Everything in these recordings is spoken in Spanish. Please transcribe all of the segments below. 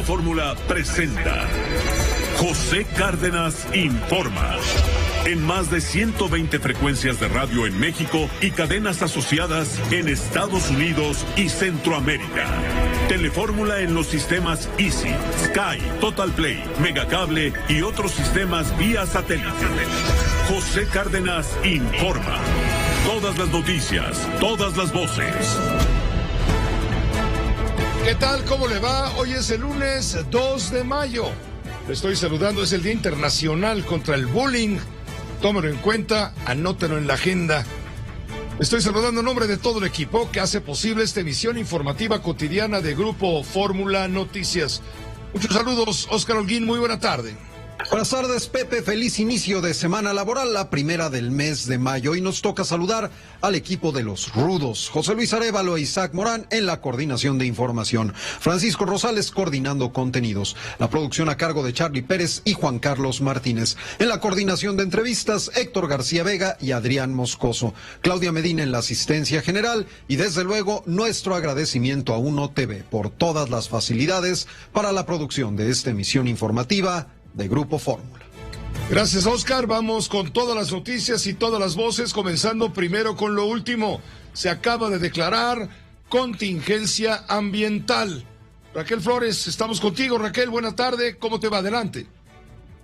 Fórmula presenta José Cárdenas Informa. En más de 120 frecuencias de radio en México y cadenas asociadas en Estados Unidos y Centroamérica. Telefórmula en los sistemas Easy, Sky, Total Play, Megacable y otros sistemas vía satélite. José Cárdenas Informa. Todas las noticias, todas las voces. ¿Qué tal? ¿Cómo le va? Hoy es el lunes 2 de mayo. Le estoy saludando, es el Día Internacional contra el Bullying. Tómelo en cuenta, anótelo en la agenda. Estoy saludando en nombre de todo el equipo que hace posible esta emisión informativa cotidiana de Grupo Fórmula Noticias. Muchos saludos, Óscar Holguín, muy buena tarde. Buenas tardes, Pepe. Feliz inicio de semana laboral, la primera del mes de mayo. Y nos toca saludar al equipo de los rudos. José Luis Arévalo e Isaac Morán en la coordinación de información. Francisco Rosales coordinando contenidos. La producción a cargo de Charlie Pérez y Juan Carlos Martínez. En la coordinación de entrevistas, Héctor García Vega y Adrián Moscoso. Claudia Medina en la asistencia general. Y desde luego, nuestro agradecimiento a Uno TV por todas las facilidades para la producción de esta emisión informativa de Grupo Fórmula. Gracias, Óscar. Vamos con todas las noticias y todas las voces, comenzando primero con lo último. Se acaba de declarar contingencia ambiental. Raquel Flores, estamos contigo. Raquel, buena tarde. ¿Cómo te va? Adelante.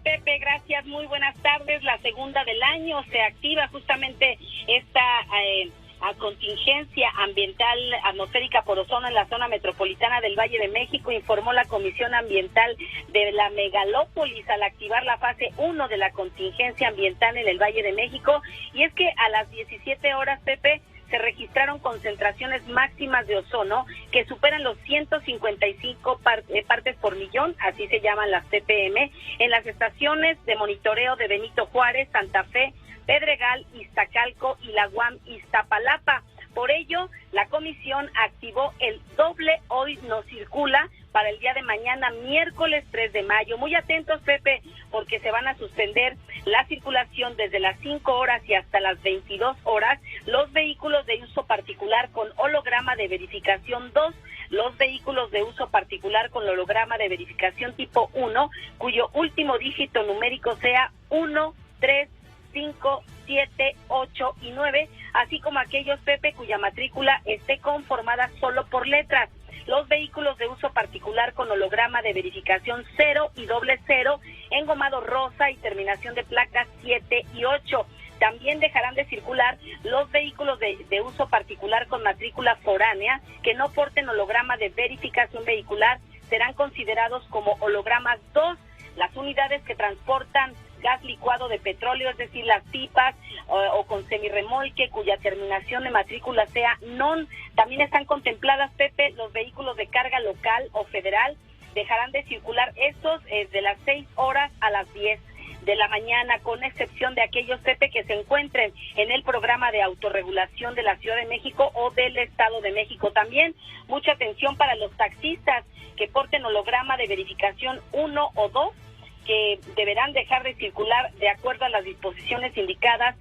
Pepe, gracias. Muy buenas tardes. La segunda del año se activa justamente esta a contingencia ambiental atmosférica por ozono en la zona metropolitana del Valle de México, informó la Comisión Ambiental de la Megalópolis al activar la fase 1 de la contingencia ambiental en el Valle de México. Y es que a las 17 horas, Pepe, se registraron concentraciones máximas de ozono que superan los 155 partes por millón, así se llaman las ppm, en las estaciones de monitoreo de Benito Juárez, Santa Fe, Pedregal, Iztacalco y la UAM Iztapalapa. Por ello, la comisión activó el doble hoy no circula para el día de mañana, miércoles 3 de mayo. Muy atentos, Pepe, porque se van a suspender la circulación desde las 5 horas y hasta las 22 horas, los vehículos de uso particular con holograma de verificación 2, los vehículos de uso particular con holograma de verificación tipo 1, cuyo último dígito numérico sea 1, 3, 5, 7, 8 y 9, así como aquellos, Pepe, cuya matrícula esté conformada solo por letras. Los vehículos de uso particular con holograma de verificación 0 y 00, engomado rosa y terminación de placas 7 y 8. También dejarán de circular los vehículos de uso particular con matrícula foránea que no porten holograma de verificación vehicular, serán considerados como hologramas 2. Las unidades que transportan gas licuado de petróleo, es decir, las pipas o con semirremolque cuya terminación de matrícula sea non, también están contempladas, Pepe. Los vehículos de carga local o federal dejarán de circular estos de las 6 horas a las 10 de la mañana, con excepción de aquellos, Pepe, que se encuentren en el programa de autorregulación de la Ciudad de México o del Estado de México. También mucha atención para los taxistas que porten holograma de verificación 1 o 2, que deberán dejar de circular de acuerdo a las disposiciones indicadas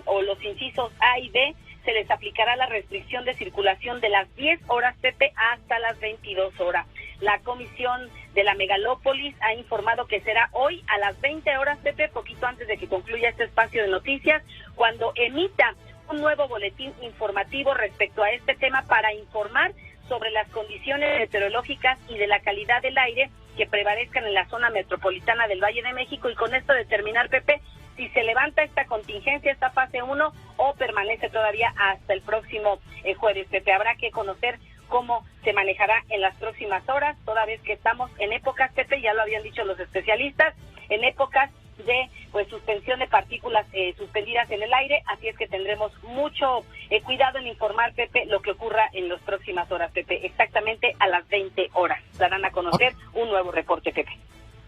o los incisos A y B. Se les aplicará la restricción de circulación de las 10 horas, Pepe, hasta las 22 horas. La Comisión de la Megalópolis ha informado que será hoy a las 20 horas, Pepe, poquito antes de que concluya este espacio de noticias, cuando emita un nuevo boletín informativo respecto a este tema para informar sobre las condiciones meteorológicas y de la calidad del aire que prevalezcan en la zona metropolitana del Valle de México, y con esto determinar, Pepe, si se levanta esta contingencia, esta fase 1, o permanece todavía hasta el próximo jueves, Pepe. Habrá que conocer cómo se manejará en las próximas horas, toda vez que estamos en épocas, Pepe, ya lo habían dicho los especialistas, en épocas de suspensión de partículas suspendidas en el aire, así es que tendremos mucho cuidado en informar, Pepe, lo que ocurra en las próximas horas, Pepe. Exactamente a las 20 horas darán a conocer un nuevo reporte, Pepe.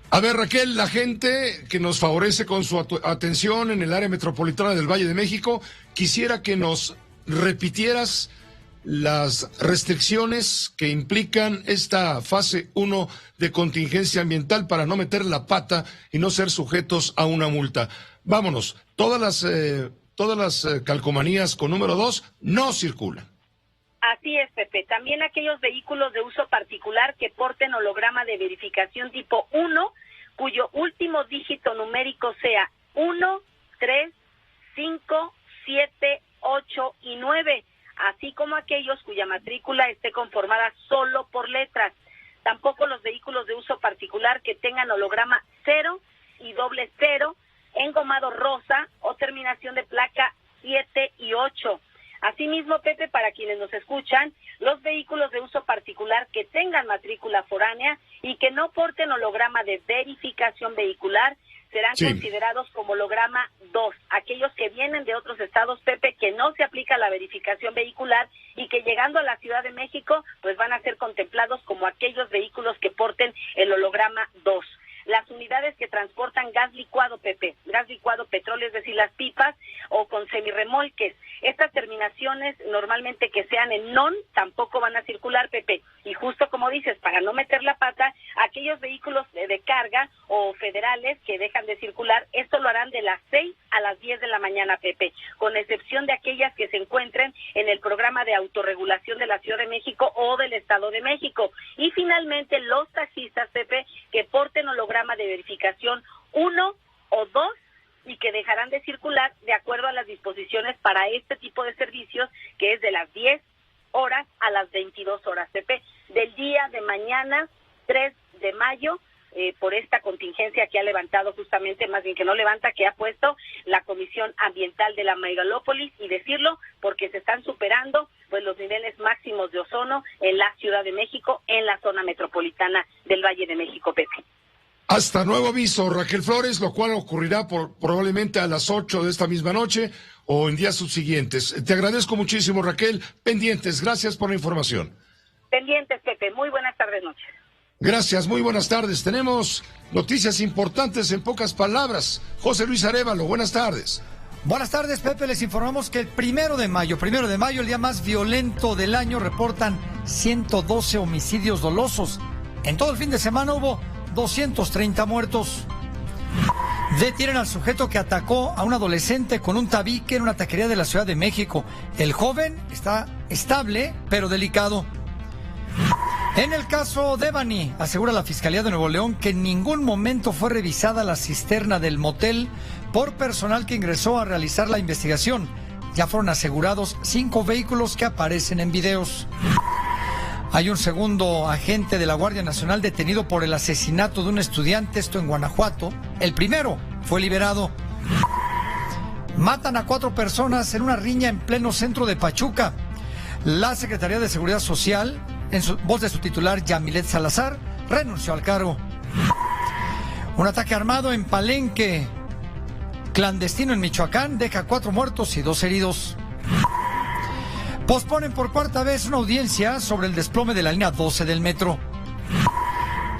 A ver, Raquel, la gente que nos favorece con su atención en el área metropolitana del Valle de México, quisiera que nos repitieras las restricciones que implican esta fase 1 de contingencia ambiental para no meter la pata y no ser sujetos a una multa. Vámonos, todas las calcomanías con número 2 no circulan. Así es, Pepe. También aquellos vehículos de uso particular que porten holograma de verificación tipo 1, cuyo último dígito numérico sea 1, 3, 5, 7, 8 y 9, así como aquellos cuya matrícula esté conformada solo por letras. Tampoco los vehículos de uso particular que tengan holograma 0 y doble 0, engomado rosa o terminación de placa 7 y 8. Asimismo, Pepe, para quienes nos escuchan, los vehículos de uso particular que tengan matrícula foránea y que no porten holograma de verificación vehicular serán considerados como holograma 2. Aquellos que vienen de otros estados, Pepe, que no se aplica la verificación vehicular y que llegando a la Ciudad de México, pues van a ser contemplados como aquellos vehículos que porten el holograma 2. Las unidades que transportan gas licuado, Pepe, gas licuado, petróleo, es decir, las pipas, o con semirremolques. Estas terminaciones, normalmente que sean en non, tampoco van a circular, Pepe. Y justo como dices, para no meter la pata, aquellos vehículos de carga o federales que dejan de circular, esto lo harán de las 6 a las 10 de la mañana, Pepe, con excepción de aquellas que se encuentren en el programa de autorregulación de la Ciudad de México o del Estado de México. Y finalmente, los taxistas, Pepe, que porten holograma de verificación 1 o 2 y que dejarán de circular de acuerdo a las disposiciones para este tipo de servicios, que es de las 10 horas a las 22 horas, Pepe, del día de mañana, 3 de mayo, por esta contingencia que ha levantado justamente, más bien que no levanta, que ha puesto la Comisión Ambiental de la Megalópolis, y decirlo porque se están superando pues los niveles máximos de ozono en la Ciudad de México, en la zona metropolitana del Valle de México, Pepe. Hasta nuevo aviso, Raquel Flores, lo cual ocurrirá probablemente a las 8 de esta misma noche o en días subsiguientes. Te agradezco muchísimo, Raquel. Pendientes, gracias por la información. Pendientes, Pepe. Muy buenas tardes, noches. Gracias, muy buenas tardes. Tenemos noticias importantes en pocas palabras. José Luis Arévalo, buenas tardes. Buenas tardes, Pepe. Les informamos que el 1 de mayo, el día más violento del año, reportan 112 homicidios dolosos. En todo el fin de semana hubo 230 muertos. Detienen al sujeto que atacó a un adolescente con un tabique en una taquería de la Ciudad de México. El joven está estable, pero delicado. En el caso Devani, asegura la Fiscalía de Nuevo León que en ningún momento fue revisada la cisterna del motel por personal que ingresó a realizar la investigación. Ya fueron asegurados 5 vehículos que aparecen en videos. Hay un segundo agente de la Guardia Nacional detenido por el asesinato de un estudiante, esto en Guanajuato. El primero fue liberado. Matan a 4 personas en una riña en pleno centro de Pachuca. La Secretaría de Seguridad Social, en voz de su titular, Yamilet Salazar, renunció al cargo. Un ataque armado en Palenque, clandestino en Michoacán, deja 4 muertos y 2 heridos. Posponen por cuarta vez una audiencia sobre el desplome de la línea 12 del metro.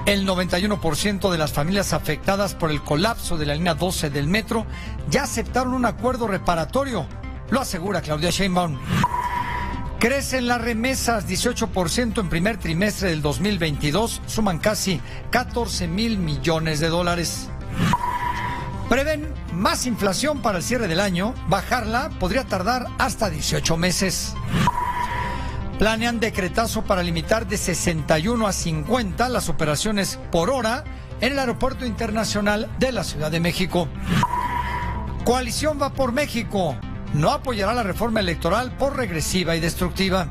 El 91% de las familias afectadas por el colapso de la línea 12 del metro ya aceptaron un acuerdo reparatorio, lo asegura Claudia Sheinbaum. Crecen las remesas 18% en primer trimestre del 2022, suman casi 14,000 millones de dólares. Prevén más inflación para el cierre del año, bajarla podría tardar hasta 18 meses. Planean decretazo para limitar de 61 a 50 las operaciones por hora en el Aeropuerto Internacional de la Ciudad de México. Coalición Va por México no apoyará la reforma electoral por regresiva y destructiva.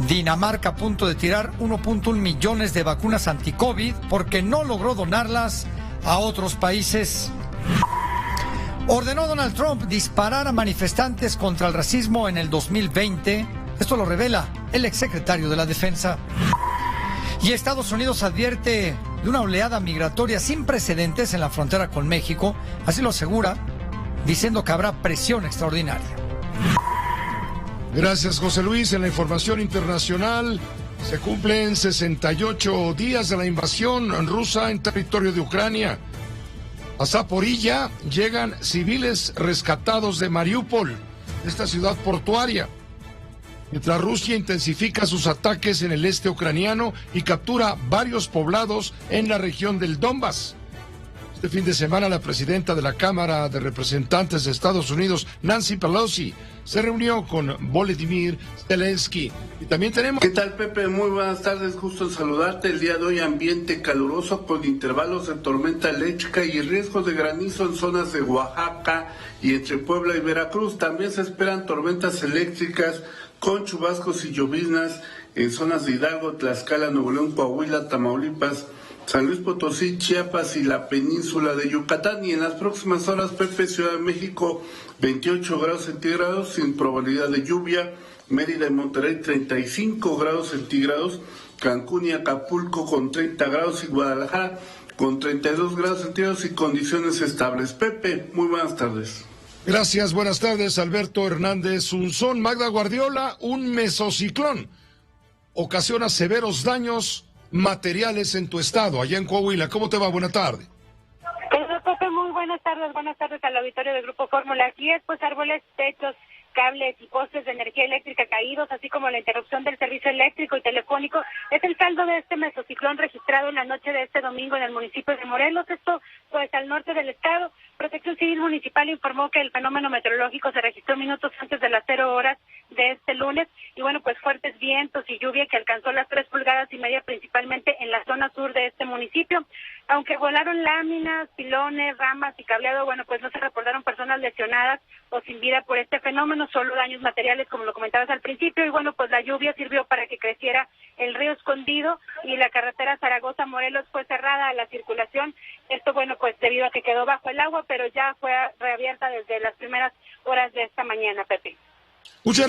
Dinamarca a punto de tirar 1.1 millones de vacunas anti-COVID porque no logró donarlas a otros países. Ordenó Donald Trump disparar a manifestantes contra el racismo en el 2020. Esto lo revela el exsecretario de la Defensa. Y Estados Unidos advierte de una oleada migratoria sin precedentes en la frontera con México. Así lo asegura, diciendo que habrá presión extraordinaria. Gracias, José Luis. En la información internacional, se cumplen 68 días de la invasión rusa en territorio de Ucrania. A Zaporilla llegan civiles rescatados de Mariupol, esta ciudad portuaria, mientras Rusia intensifica sus ataques en el este ucraniano y captura varios poblados en la región del Donbass. Este fin de semana la presidenta de la Cámara de Representantes de Estados Unidos, Nancy Pelosi, se reunió con Volodymyr Zelensky. Y también tenemos... ¿Qué tal, Pepe? Muy buenas tardes, gusto en saludarte. El día de hoy ambiente caluroso con intervalos de tormenta eléctrica y riesgos de granizo en zonas de Oaxaca y entre Puebla y Veracruz. También se esperan tormentas eléctricas con chubascos y lloviznas en zonas de Hidalgo, Tlaxcala, Nuevo León, Coahuila, Tamaulipas, San Luis Potosí, Chiapas y la península de Yucatán. Y en las próximas horas, Pepe, Ciudad de México, 28 grados centígrados sin probabilidad de lluvia. Mérida y Monterrey, 35 grados centígrados. Cancún y Acapulco con 30 grados y Guadalajara con 32 grados centígrados y condiciones estables. Pepe, muy buenas tardes. Gracias, buenas tardes, Alberto Hernández Unzón. Magda Guardiola, un mesociclón ocasiona severos daños materiales en tu estado, allá en Coahuila. ¿Cómo te va? Buena tarde. Pepe, muy buenas tardes al auditorio del Grupo Fórmula. Aquí es, pues, árboles, techos, cables y postes de energía eléctrica caídos, así como la interrupción del servicio eléctrico y telefónico, es el saldo de este mesociclón registrado en la noche de este domingo en el municipio de Morelos, esto pues al norte del estado. Protección Civil Municipal informó que el fenómeno meteorológico se registró minutos antes de las 0 horas de este lunes, y bueno, pues fuertes vientos y lluvia que alcanzó las 3,5 pulgadas principalmente en la zona sur de este municipio. Aunque volaron láminas, pilones, ramas y cableado, bueno, pues no se reportaron personas lesionadas o sin vida por este fenómeno, solo daños materiales, como lo comentabas al principio. Y bueno, pues la lluvia sirvió para que creciera el río Escondido y la carretera Zaragoza-Morelos fue cerrada a la circulación. Esto, bueno, pues debido a que quedó bajo el agua, pero ya fue reabierta desde las primeras horas de esta mañana, Pepe. Muchas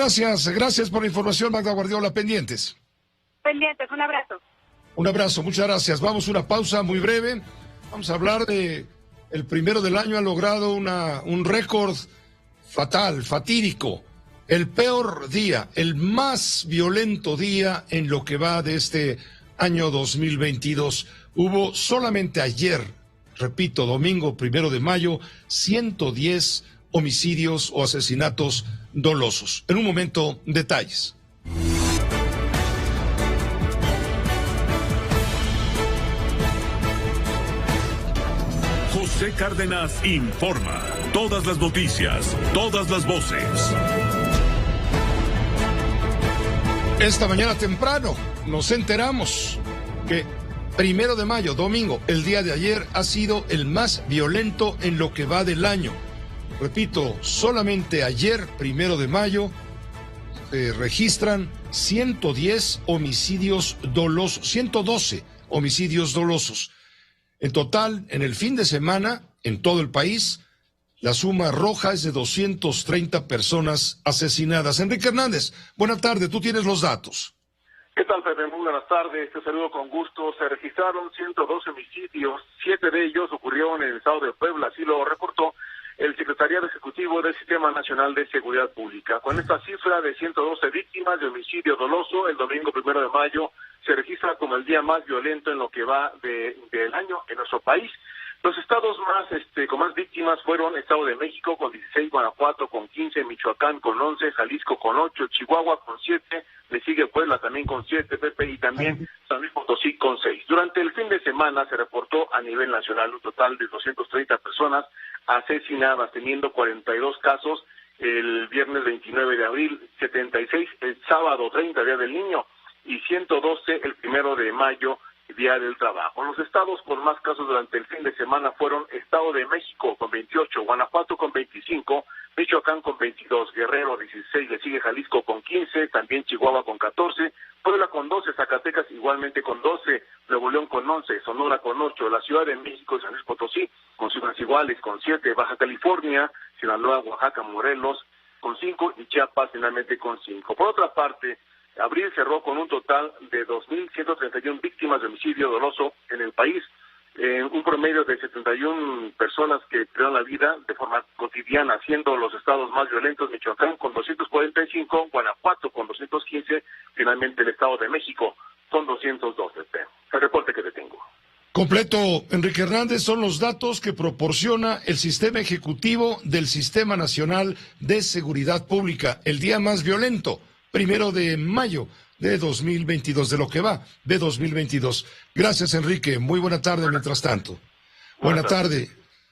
gracias por la información, Magda Guardiola. Pendientes, un abrazo. Un abrazo, muchas gracias. Vamos a una pausa muy breve. Vamos a hablar de el primero del año ha logrado un récord fatídico. El peor día, el más violento día en lo que va de este año 2022. Hubo solamente ayer, repito, domingo 1 de mayo, 110 homicidios o asesinatos dolosos. En un momento, detalles. José Cárdenas informa. Todas las noticias, todas las voces. Esta mañana temprano nos enteramos que 1 de mayo, domingo, el día de ayer, ha sido el más violento en lo que va del año. Repito, solamente ayer, 1 de mayo, se registran 110 homicidios dolosos, 112 homicidios dolosos. En total, en el fin de semana, en todo el país, la suma roja es de 230 personas asesinadas. Enrique Hernández, buena tarde, tú tienes los datos. ¿Qué tal, Pepe? Muy buenas tardes, te saludo con gusto. Se registraron 112 homicidios, 7 de ellos ocurrieron en el estado de Puebla, así lo reportó el Secretariado Ejecutivo del Sistema Nacional de Seguridad Pública. Con esta cifra de 112 víctimas de homicidio doloso, el domingo 1 de mayo se registra como el día más violento en lo que va del año en nuestro país. Los estados con más víctimas fueron Estado de México con 16, Guanajuato con 15, Michoacán con 11, Jalisco con 8, Chihuahua con 7, le sigue Puebla también con 7, Pepe, y también San Luis Potosí con 6. Durante el fin de semana se reportó a nivel nacional un total de 230 personas asesinadas, teniendo 42 casos el viernes 29 de abril, 76 el sábado 30, Día del Niño, y 112 el 1 de mayo, Día del Trabajo. Los estados con más casos durante el fin de semana fueron Estado de México con 28, Guanajuato con 25, Michoacán con 22, Guerrero 16, le sigue Jalisco con 15, también Chihuahua con 14, Puebla con 12, Zacatecas igualmente con 12, Nuevo León con 11, Sonora con 8, la Ciudad de México y San Luis Potosí con cifras iguales con 7, Baja California, Sinaloa, Oaxaca, Morelos con 5 y Chiapas finalmente con 5. Por otra parte, abril cerró con un total de 2.131 víctimas de homicidio doloso en el país, un promedio de 71 personas que perdieron la vida de forma cotidiana, siendo los estados más violentos Michoacán con 245, Guanajuato con 215, finalmente el Estado de México con 212. El reporte que te tengo. Completo, Enrique Hernández, son los datos que proporciona el sistema ejecutivo del Sistema Nacional de Seguridad Pública, el día más violento, 1 de mayo de 2022, de lo que va de 2022. Gracias, Enrique. Muy buena tarde mientras tanto. Buena tarde.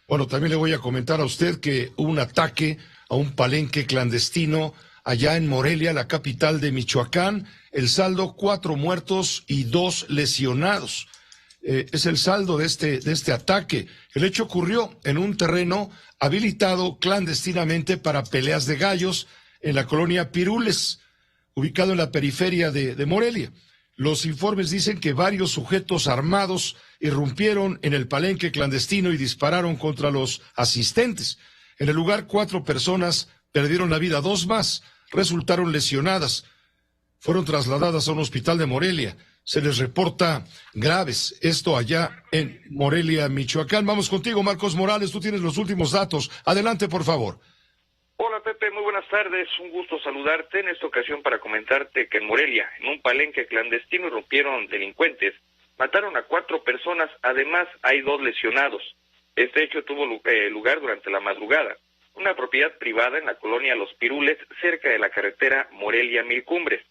Bueno, también le voy a comentar a usted que hubo un ataque a un palenque clandestino allá en Morelia, la capital de Michoacán. El saldo, 4 muertos y 2 lesionados. Es el saldo de este ataque. El hecho ocurrió en un terreno habilitado clandestinamente para peleas de gallos en la colonia Pirules, ubicado en la periferia de Morelia. Los informes dicen que varios sujetos armados irrumpieron en el palenque clandestino y dispararon contra los asistentes. En el lugar, 4 personas perdieron la vida, 2 más resultaron lesionadas. Fueron trasladadas a un hospital de Morelia. Se les reporta graves, esto allá en Morelia, Michoacán. Vamos contigo, Marcos Morales, tú tienes los últimos datos. Adelante, por favor. Hola, Pepe, muy buenas tardes. Un gusto saludarte en esta ocasión para comentarte que en Morelia, en un palenque clandestino, irrumpieron delincuentes. Mataron a 4 personas, además hay 2 lesionados. Este hecho tuvo lugar durante la madrugada. Una propiedad privada en la colonia Los Pirules, cerca de la carretera Morelia-Mil Cumbres.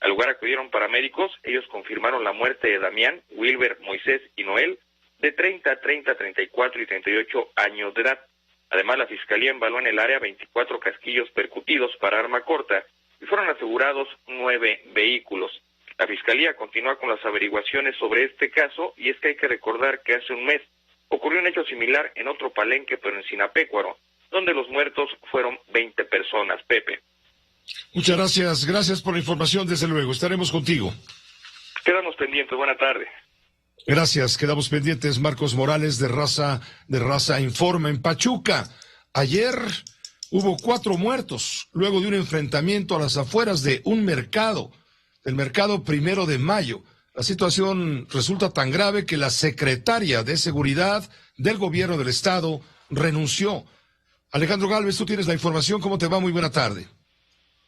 Al lugar acudieron paramédicos, ellos confirmaron la muerte de Damián, Wilber, Moisés y Noel, de 30, 34 y 38 años de edad. Además, la Fiscalía embaló en el área 24 casquillos percutidos para arma corta y fueron asegurados 9 vehículos. La Fiscalía continúa con las averiguaciones sobre este caso y es que hay que recordar que hace un mes ocurrió un hecho similar en otro palenque, pero en Sinapecuaro, donde los muertos fueron 20 personas, Pepe. Muchas gracias por la información, desde luego, estaremos contigo. Quedamos pendientes, buena tarde. Gracias, quedamos pendientes. Marcos Morales de Raza Informa. En Pachuca, ayer hubo 4 muertos, luego de un enfrentamiento a las afueras de un mercado, el mercado 1 de Mayo. La situación resulta tan grave que la secretaria de Seguridad del Gobierno del Estado renunció. Alejandro Gálvez, tú tienes la información, ¿cómo te va? Muy buena tarde.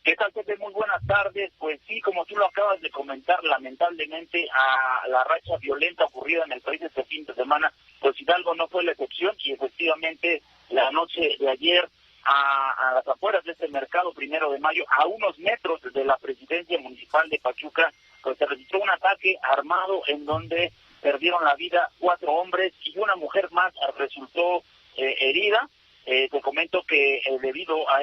¿Qué tal, Pepe? Muy buenas tardes. Pues sí, como tú lo acabas de comentar, lamentablemente a la racha violenta ocurrida en el país este fin de semana, pues Hidalgo no fue la excepción y efectivamente la noche de ayer a las afueras de este mercado 1 de Mayo, a unos metros de la presidencia municipal de Pachuca, pues se registró un ataque armado en donde perdieron la vida 4 hombres y una mujer más resultó herida. Te comento que debido a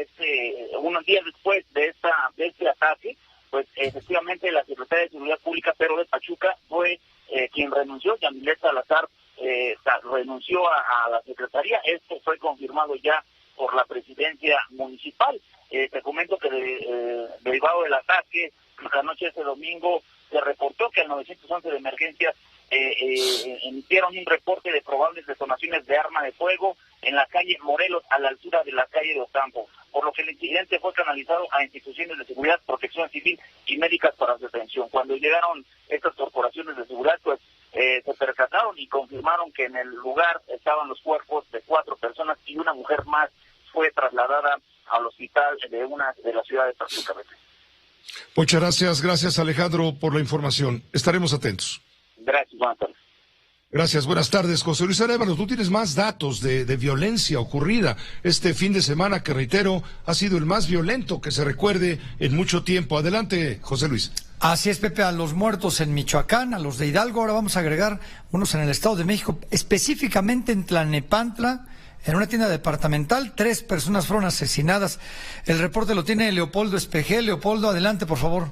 unos días después de este ataque, pues efectivamente la Secretaría de Seguridad Pública, pero de Pachuca, fue quien renunció. Yamilet Salazar renunció a la Secretaría. Esto fue confirmado ya por la presidencia municipal. Te comento que derivado del ataque, la noche de este domingo, se reportó que al 911 de emergencias emitieron un reporte de probables detonaciones de arma de fuego en la calle Morelos, a la altura de la calle de Ocampo, por lo que el incidente fue canalizado a instituciones de seguridad, protección civil y médicas para su atención. Cuando llegaron estas corporaciones de seguridad, pues se percataron y confirmaron que en el lugar estaban los cuerpos de 4 personas y una mujer más fue trasladada al hospital de la ciudad de Pachuca. Muchas gracias Alejandro por la información. Estaremos atentos. Gracias, buenas tardes. Gracias, buenas tardes. José Luis Arévalo, tú tienes más datos de violencia ocurrida este fin de semana que, reitero, ha sido el más violento que se recuerde en mucho tiempo. Adelante, José Luis. Así es, Pepe, a los muertos en Michoacán, a los de Hidalgo, ahora vamos a agregar unos en el Estado de México, específicamente en Tlalnepantla, en una tienda departamental, 3 personas fueron asesinadas. El reporte lo tiene Leopoldo Espejel. Leopoldo, adelante, por favor.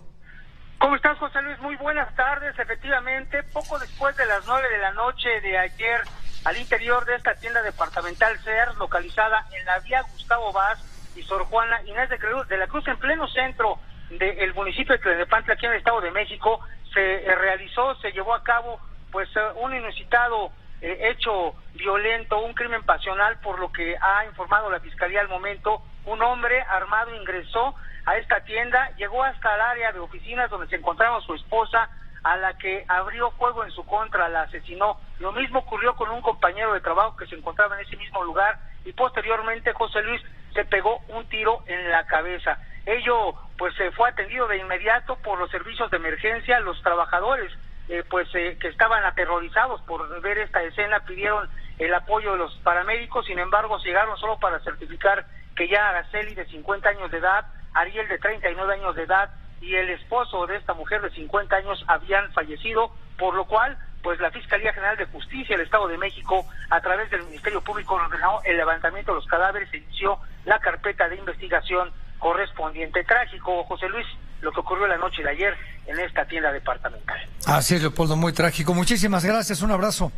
¿Cómo estás, José Luis? Muy buenas tardes. Efectivamente, poco después de las 9 de la noche de ayer, al interior de esta tienda departamental Sears, localizada en la vía Gustavo Vaz y Sor Juana Inés de la Cruz, en pleno centro del municipio de Tlalnepantla, aquí en el Estado de México, se llevó a cabo pues un inusitado hecho violento, un crimen pasional, por lo que ha informado la Fiscalía al momento. Un hombre armado ingresó a esta tienda, llegó hasta el área de oficinas donde se encontraba su esposa, a la que abrió fuego en su contra, la asesinó. Lo mismo ocurrió con un compañero de trabajo que se encontraba en ese mismo lugar y posteriormente José Luis se pegó un tiro en la cabeza. Ello pues fue atendido de inmediato por los servicios de emergencia. Los trabajadores que estaban aterrorizados por ver esta escena pidieron el apoyo de los paramédicos. Sin embargo, llegaron solo para certificar que ya Araceli, de 50 años de edad, Ariel, de 39 años de edad, y el esposo de esta mujer de 50 años habían fallecido, por lo cual pues la Fiscalía General de Justicia del Estado de México, a través del Ministerio Público, ordenó el levantamiento de los cadáveres e inició la carpeta de investigación correspondiente. Trágico, José Luis, lo que ocurrió la noche de ayer en esta tienda departamental. Así es, Leopoldo, muy trágico. Muchísimas gracias, un abrazo.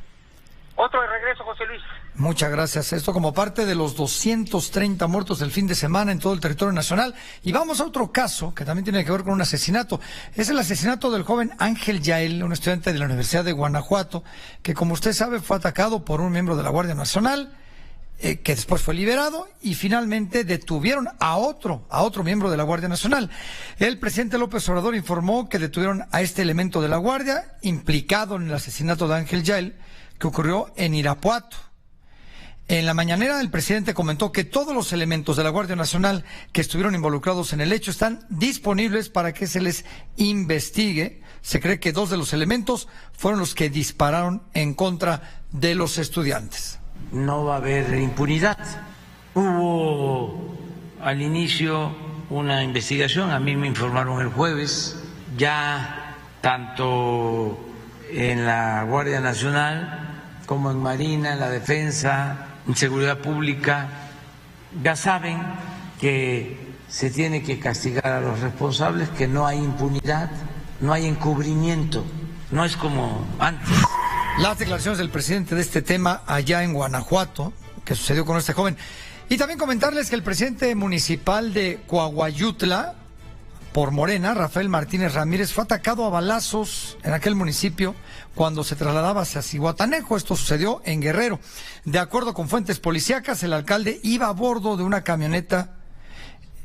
Otro de regreso, José Luis. Muchas gracias. Esto como parte de los 230 muertos del fin de semana en todo el territorio nacional. Y vamos a otro caso que también tiene que ver con un asesinato. Es el asesinato del joven Ángel Yael, un estudiante de la Universidad de Guanajuato, que como usted sabe fue atacado por un miembro de la Guardia Nacional, que después fue liberado y finalmente detuvieron a otro miembro de la Guardia Nacional. El presidente López Obrador informó que detuvieron a este elemento de la Guardia implicado en el asesinato de Ángel Yael, que ocurrió en Irapuato. En la mañanera el presidente comentó que todos los elementos de la Guardia Nacional que estuvieron involucrados en el hecho están disponibles para que se les investigue. Se cree que 2 de los elementos fueron los que dispararon en contra de los estudiantes. No va a haber impunidad. Hubo al inicio una investigación, a mí me informaron el jueves, ya tanto en la Guardia Nacional como en Marina, en la Defensa, en Seguridad Pública, ya saben que se tiene que castigar a los responsables, que no hay impunidad, no hay encubrimiento, no es como antes. Las declaraciones del presidente de este tema allá en Guanajuato, que sucedió con este joven. Y también comentarles que el presidente municipal de Coahuayutla, por Morena, Rafael Martínez Ramírez, fue atacado a balazos en aquel municipio cuando se trasladaba hacia Zihuatanejo. Esto sucedió en Guerrero. De acuerdo con fuentes policíacas, el alcalde iba a bordo de una camioneta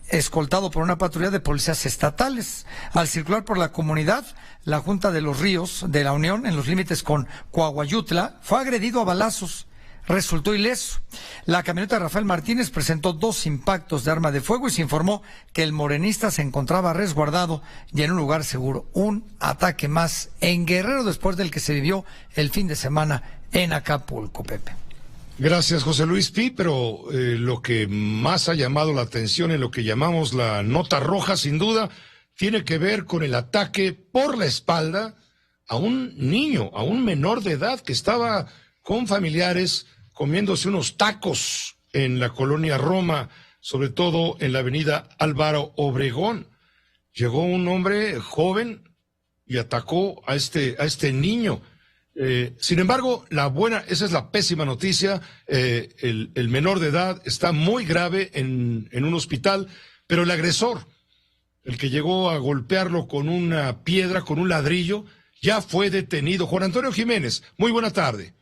escoltado por una patrulla de policías estatales. Al circular por la comunidad, la Junta de los Ríos de la Unión, en los límites con Coahuayutla, fue agredido a balazos. Resultó ileso. La camioneta de Rafael Martínez presentó 2 impactos de arma de fuego y se informó que el morenista se encontraba resguardado y en un lugar seguro. Un ataque más en Guerrero después del que se vivió el fin de semana en Acapulco, Pepe. Gracias, José Luis Pi, pero lo que más ha llamado la atención en lo que llamamos la nota roja, sin duda, tiene que ver con el ataque por la espalda a un niño, a un menor de edad que estaba con familiares comiéndose unos tacos en la colonia Roma, sobre todo en la avenida Álvaro Obregón. Llegó un hombre joven y atacó a este niño. Sin embargo, esa es la pésima noticia, el menor de edad está muy grave en un hospital, pero el agresor, el que llegó a golpearlo con una piedra, con un ladrillo, ya fue detenido. Juan Antonio Jiménez, muy buena tarde.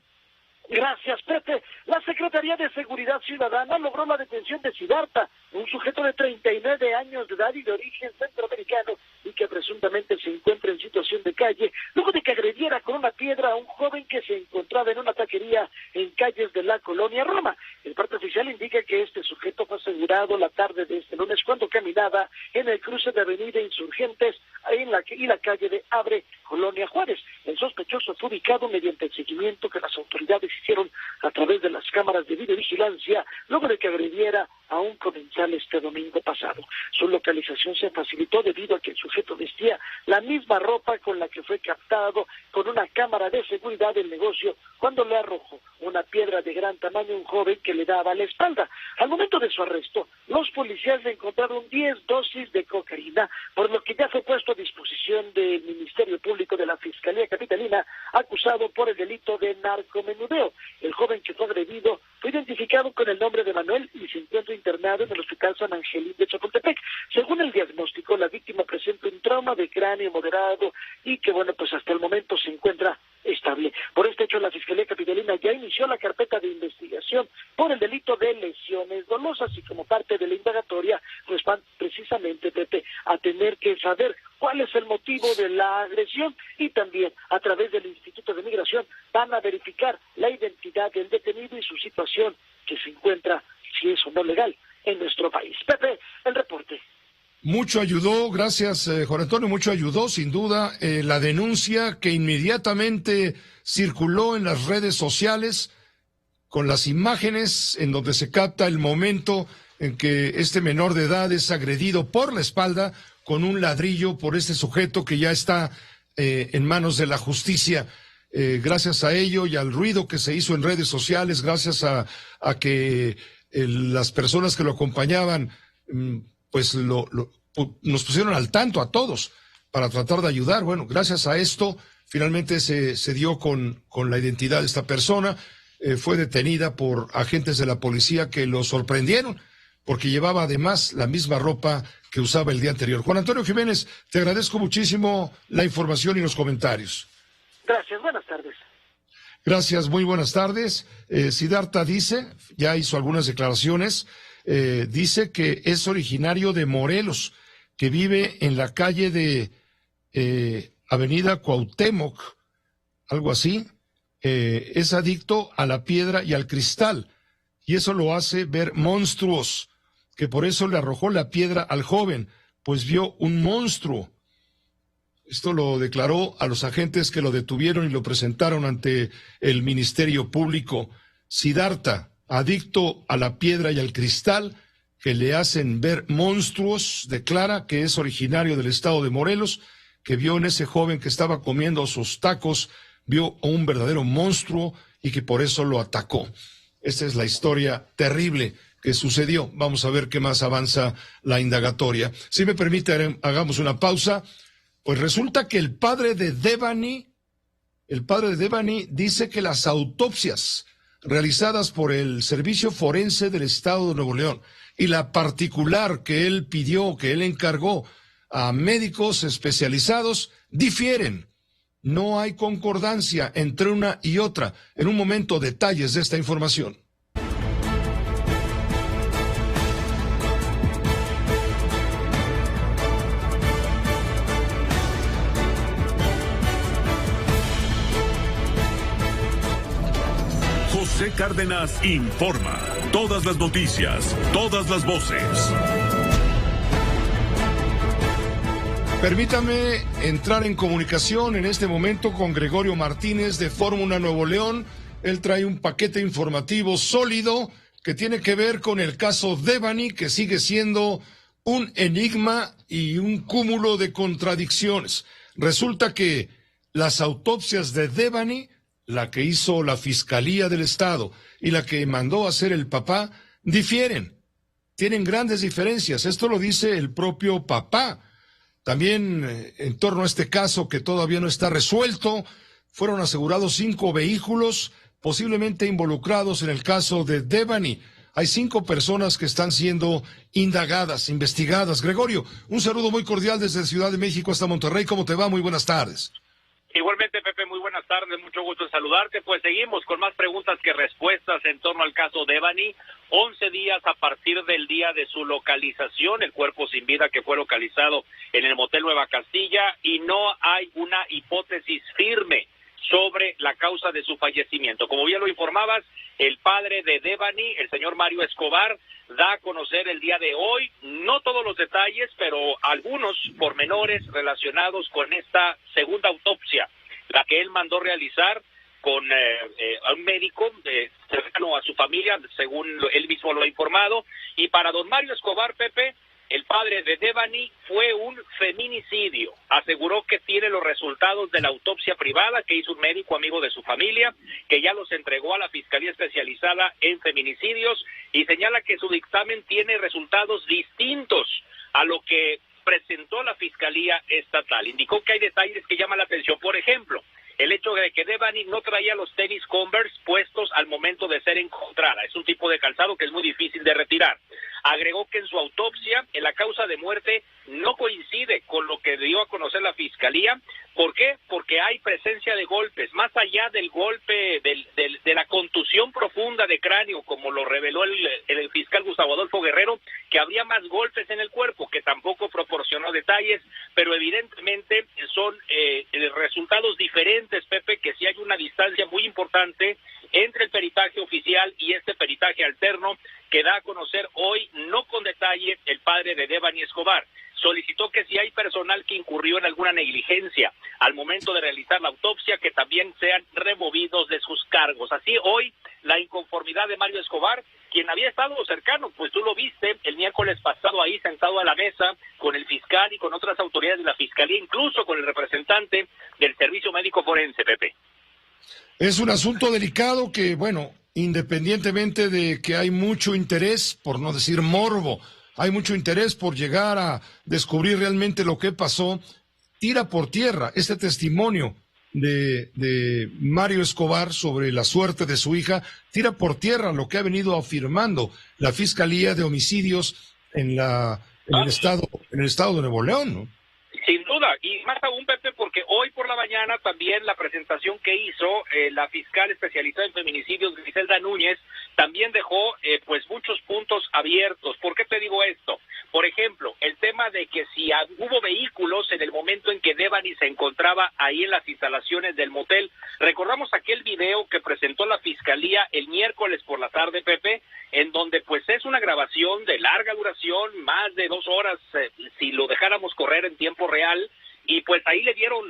Gracias, Pepe. La Secretaría de Seguridad Ciudadana logró la detención de Siddhartha, un sujeto de 39 años de edad y de origen centroamericano y que presuntamente se encuentra en situación de calle, luego de que agrediera con una piedra a un joven que se encontraba en una taquería en calles de la colonia Roma. El parte oficial indica que este sujeto fue asegurado la tarde de este lunes cuando caminaba en el cruce de Avenida Insurgentes y la calle de Abre, Colonia Juárez. El sospechoso fue ubicado mediante el seguimiento que las autoridades hicieron a través de las cámaras de videovigilancia, luego de que agrediera a un comensal este domingo pasado. Su localización se facilitó debido a que el sujeto vestía la misma ropa con la que fue captado con una cámara de seguridad del negocio cuando le arrojó una piedra de gran tamaño a un joven que le daba la espalda. Al momento de su arresto, los policías le encontraron 10 dosis de cocaína, por lo que ya fue puesto a disposición del Ministerio Público de la Fiscalía Capitalina, acusado por el delito de narcomenudeo. El joven que fue agredido fue identificado con el nombre de Manuel y se encuentra internado en el Hospital San Angelín de Chapultepec. Según el diagnóstico, la víctima presenta un trauma de cráneo moderado y que, pues hasta el momento se encuentra estable. Por este hecho, la Fiscalía Capitalina ya inició la carpeta de investigación por el delito de lesiones dolosas y como parte de la indagatoria, pues van precisamente, Pepe, a tener que saber cuál es el motivo de la agresión y también a través del Instituto de Migración van a verificar la identidad del detenido y su situación que se encuentra, si es o no legal, en nuestro país. Pepe, el reporte. Mucho ayudó, gracias Juan Antonio, mucho ayudó sin duda la denuncia que inmediatamente circuló en las redes sociales con las imágenes en donde se capta el momento en que este menor de edad es agredido por la espalda con un ladrillo por este sujeto que ya está en manos de la justicia. gracias a ello y al ruido que se hizo en redes sociales, gracias a que las personas que lo acompañaban, pues nos pusieron al tanto a todos para tratar de ayudar. Bueno, gracias a esto, finalmente se dio con la identidad de esta persona. Fue detenida por agentes de la policía que lo sorprendieron, porque llevaba además la misma ropa que usaba el día anterior. Juan Antonio Jiménez, te agradezco muchísimo la información y los comentarios. Gracias, buenas tardes. Gracias, muy buenas tardes. Siddhartha dice, ya hizo algunas declaraciones, dice que es originario de Morelos, que vive en la calle de Avenida Cuauhtémoc, algo así. Es adicto a la piedra y al cristal, y eso lo hace ver monstruos, que por eso le arrojó la piedra al joven, pues vio un monstruo. Esto lo declaró a los agentes que lo detuvieron y lo presentaron ante el Ministerio Público. Siddhartha, adicto a la piedra y al cristal, que le hacen ver monstruos, declara que es originario del estado de Morelos, que vio en ese joven que estaba comiendo sus tacos, vio a un verdadero monstruo y que por eso lo atacó. Esta es la historia terrible que sucedió. Vamos a ver qué más avanza la indagatoria. Si me permite, hagamos una pausa. Pues resulta que el padre de Devani dice que las autopsias realizadas por el Servicio Forense del Estado de Nuevo León y la particular que él pidió, que él encargó a médicos especializados, difieren. No hay concordancia entre una y otra. En un momento, detalles de esta información. José Cárdenas informa. Todas las noticias, todas las voces. Permítame entrar en comunicación en este momento con Gregorio Martínez de Fórmula Nuevo León. Él trae un paquete informativo sólido que tiene que ver con el caso Devani, que sigue siendo un enigma y un cúmulo de contradicciones. Resulta que las autopsias de Devani, la que hizo la Fiscalía del Estado y la que mandó a hacer el papá, difieren. Tienen grandes diferencias. Esto lo dice el propio papá. También en torno a este caso que todavía no está resuelto, fueron asegurados 5 vehículos posiblemente involucrados en el caso de Devani. Hay 5 personas que están siendo indagadas, investigadas. Gregorio, un saludo muy cordial desde Ciudad de México hasta Monterrey. ¿Cómo te va? Muy buenas tardes. Igualmente, Pepe, muy buenas tardes, mucho gusto en saludarte. Pues seguimos con más preguntas que respuestas en torno al caso Devani. 11 días a partir del día de su localización, el cuerpo sin vida que fue localizado en el motel Nueva Castilla, y no hay una hipótesis firme sobre la causa de su fallecimiento. Como bien lo informabas, el padre de Devani, el señor Mario Escobar, da a conocer el día de hoy, no todos los detalles, pero algunos pormenores relacionados con esta segunda autopsia, la que él mandó realizar con a un médico cercano a su familia, según él mismo lo ha informado. Y para don Mario Escobar, Pepe, el padre de Devani, fue un feminicidio. Aseguró que tiene los resultados de la autopsia privada que hizo un médico amigo de su familia, que ya los entregó a la Fiscalía Especializada en Feminicidios, y señala que su dictamen tiene resultados distintos a lo que presentó la Fiscalía Estatal. Indicó que hay detalles que llaman la atención. Por ejemplo, el hecho de que Devani no traía los tenis Converse puestos al momento de ser encontrada. Es un tipo de calzado que es muy difícil de retirar. Agregó que en su autopsia, en la causa de muerte, no coincide con lo que dio a conocer la Fiscalía. ¿Por qué? Porque hay presencia de golpes, más allá del golpe, de la contusión profunda de cráneo, como lo reveló el fiscal Gustavo Adolfo Guerrero, que habría más golpes en el cuerpo, que tampoco proporcionó detalles, pero evidentemente son resultados diferentes, Pepe, que sí hay una distancia muy importante entre el peritaje oficial y este peritaje alterno que da a conocer hoy, no con detalle, el padre de Devani Escobar. Solicitó que si hay personal que incurrió en alguna negligencia al momento de realizar la autopsia, que también sean removidos de sus cargos. Así, hoy, la inconformidad de Mario Escobar, quien había estado cercano, pues tú lo viste el miércoles pasado ahí sentado a la mesa con el fiscal y con otras autoridades de la Fiscalía, incluso con el representante del Servicio Médico Forense, Pepe. Es un asunto delicado que, bueno, independientemente de que hay mucho interés, por no decir morbo, hay mucho interés por llegar a descubrir realmente lo que pasó, tira por tierra este testimonio de Mario Escobar sobre la suerte de su hija, tira por tierra lo que ha venido afirmando la Fiscalía de Homicidios en el estado de Nuevo León, ¿no? Sin duda, y más aún, Pepe, porque hoy por la mañana también la presentación que hizo la fiscal especializada en feminicidios, Griselda Núñez, también dejó pues muchos puntos abiertos. ¿Por qué te digo esto? Por ejemplo, el tema de que si hubo vehículos en el momento en que Devani se encontraba ahí en las instalaciones del motel. Recordamos aquel video que presentó la fiscalía el miércoles por la tarde, Pepe, en donde pues es una grabación de larga duración, más de 2 horas, si lo dejáramos correr en tiempo real, y pues ahí le dieron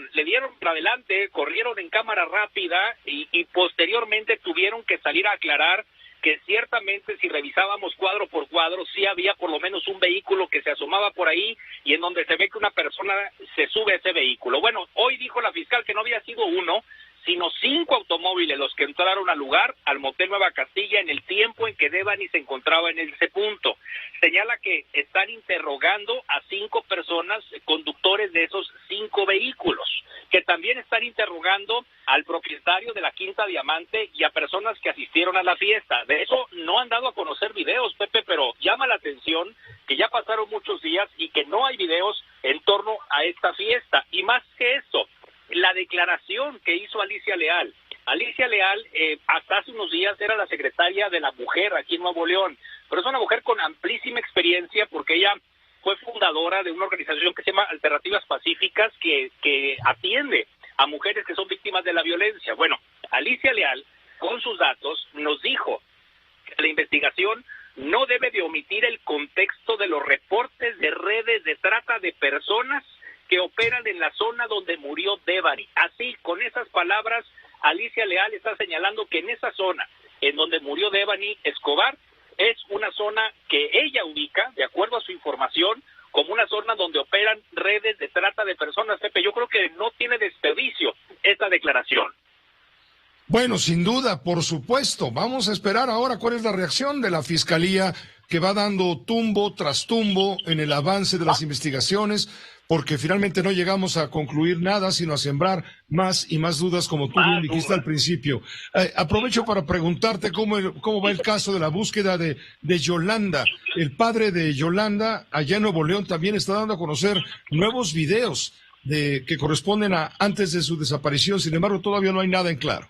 para adelante, corrieron en cámara rápida y posteriormente tuvieron que salir a aclarar que ciertamente si revisábamos cuadro por cuadro, sí había por lo menos un vehículo que se asomaba por ahí y en donde se ve que una persona se sube a ese vehículo. Bueno, hoy dijo la fiscal que no había sido uno, sino 5 automóviles los que entraron al lugar, al motel Nueva Castilla, en el tiempo en que Devani se encontraba en ese punto. Señala que están interrogando a 5 personas, conductores de esos 5 vehículos, que también están interrogando al propietario de la Quinta Diamante y a personas que asistieron a la fiesta. De eso no han dado a conocer videos, Pepe, pero llama la atención que ya pasaron muchos días y que no hay videos en torno a esta fiesta. Y más que eso, la declaración que hizo Alicia Leal. Alicia Leal, hasta hace unos días era la secretaria de la mujer aquí en Nuevo León, pero es una mujer con amplísima experiencia porque ella fue fundadora de una organización que se llama Alternativas Pacíficas que atiende a mujeres que son víctimas de la violencia. Bueno, Alicia Leal, con sus datos, nos dijo que la investigación no debe de omitir el contexto de los reportes de redes de trata de personas que operan en la zona donde murió Devani. Así, con esas palabras, Alicia Leal está señalando que en esa zona en donde murió Devani Escobar es una zona que ella ubica, de acuerdo a su información, como una zona donde operan redes de trata de personas. Pepe, yo creo que no tiene desperdicio esta declaración. Bueno, sin duda, por supuesto. Vamos a esperar ahora cuál es la reacción de la Fiscalía, que va dando tumbo tras tumbo en el avance de las investigaciones, porque finalmente no llegamos a concluir nada, sino a sembrar más y más dudas, como tú bien dijiste al principio. Aprovecho para preguntarte cómo va el caso de la búsqueda de Yolanda. El padre de Yolanda, allá en Nuevo León, también está dando a conocer nuevos videos que corresponden a antes de su desaparición. Sin embargo, todavía no hay nada en claro.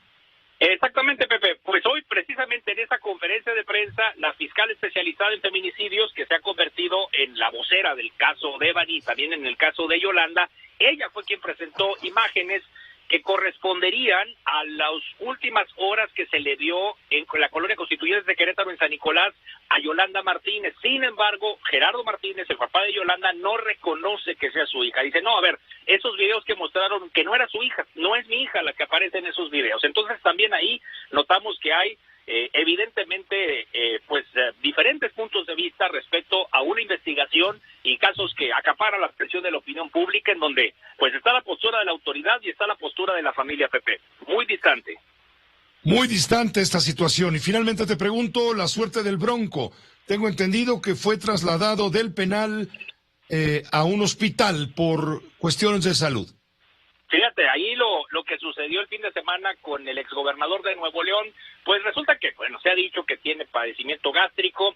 Exactamente, Pepe. Pues hoy, precisamente en esa conferencia de prensa, la fiscal especializada en feminicidios, que se ha convertido en la vocera del caso Devani y también en el caso de Yolanda, ella fue quien presentó imágenes que corresponderían a las últimas horas que se le dio en la colonia Constituyentes de Querétaro, en San Nicolás, a Yolanda Martínez. Sin embargo, Gerardo Martínez, el papá de Yolanda, no reconoce que sea su hija. Dice, no, a ver, esos videos que mostraron que no era su hija, no es mi hija la que aparece en esos videos. Entonces también ahí notamos que hay evidentemente diferentes puntos de vista respecto a una investigación y casos que acaparan la atención de la opinión pública, en donde pues está la postura de la autoridad y está la postura de la familia Pepe, muy distante. Muy distante esta situación. Y finalmente te pregunto la suerte del Bronco. Tengo entendido que fue trasladado del penal a un hospital por cuestiones de salud. Fíjate, ahí lo que sucedió el fin de semana con el exgobernador de Nuevo León, pues resulta que, bueno, se ha dicho que tiene padecimiento gástrico.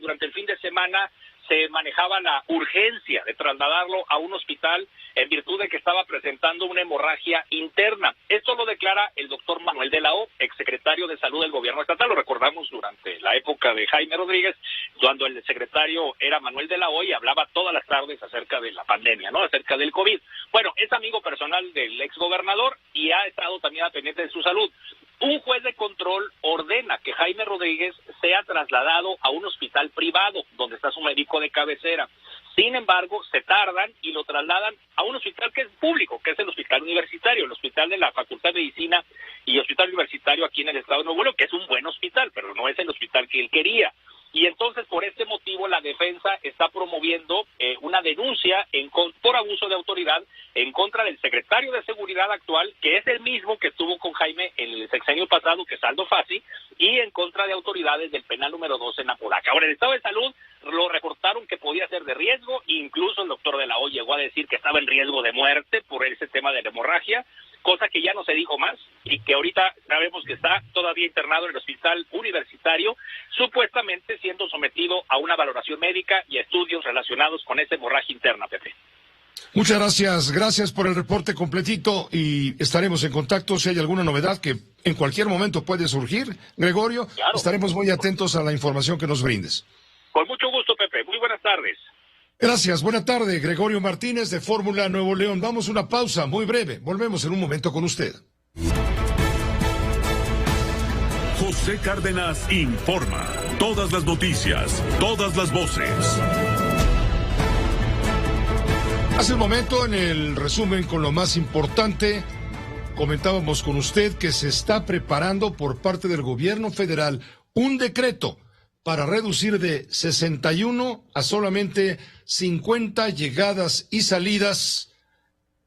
Durante el fin de semana se manejaba la urgencia de trasladarlo a un hospital en virtud de que estaba presentando una hemorragia interna. Esto lo declara el doctor Manuel de la O, exsecretario de Salud del gobierno estatal. Lo recordamos durante la época de Jaime Rodríguez, cuando el secretario era Manuel de la O y hablaba todas las tardes acerca de la pandemia, ¿no? Acerca del COVID. Bueno, es amigo personal del exgobernador y ha estado también al pendiente de su salud. Un juez de control ordena que Jaime Rodríguez sea trasladado a un hospital privado, donde está su médico de cabecera. Sin embargo, se tardan y lo trasladan a un hospital que es público, que es el hospital universitario, el hospital de la Facultad de Medicina y hospital universitario aquí en el estado de Nuevo León, que es un buen hospital, pero no es el hospital que él quería. y entonces por este motivo la defensa está promoviendo una denuncia por abuso de autoridad en contra del secretario de Seguridad actual, que es el mismo que estuvo con Jaime en el sexenio pasado, que es Aldo Fassi, y en contra de autoridades del penal número 2 en Apodaca. Ahora, el estado de salud lo reportaron que podía ser de riesgo, incluso el doctor de la O llegó a decir que estaba en riesgo de muerte por ese tema de la hemorragia, cosa que ya no se dijo más y que ahorita sabemos que está todavía internado en el hospital universitario, supuestamente siendo sometido a una valoración médica y estudios relacionados con esa hemorragia interna, Pepe. Muchas gracias por el reporte completito y estaremos en contacto si hay alguna novedad que en cualquier momento puede surgir. Gregorio, claro, estaremos muy atentos a la información que nos brindes. Con mucho gusto, Pepe. Muy buenas tardes. Gracias, buena tarde, Gregorio Martínez de Fórmula Nuevo León. Vamos a una pausa muy breve, volvemos en un momento con usted. José Cárdenas informa, todas las noticias, todas las voces. Hace un momento, en el resumen con lo más importante, comentábamos con usted que se está preparando por parte del gobierno federal un decreto para reducir de 61 a solamente 50 llegadas y salidas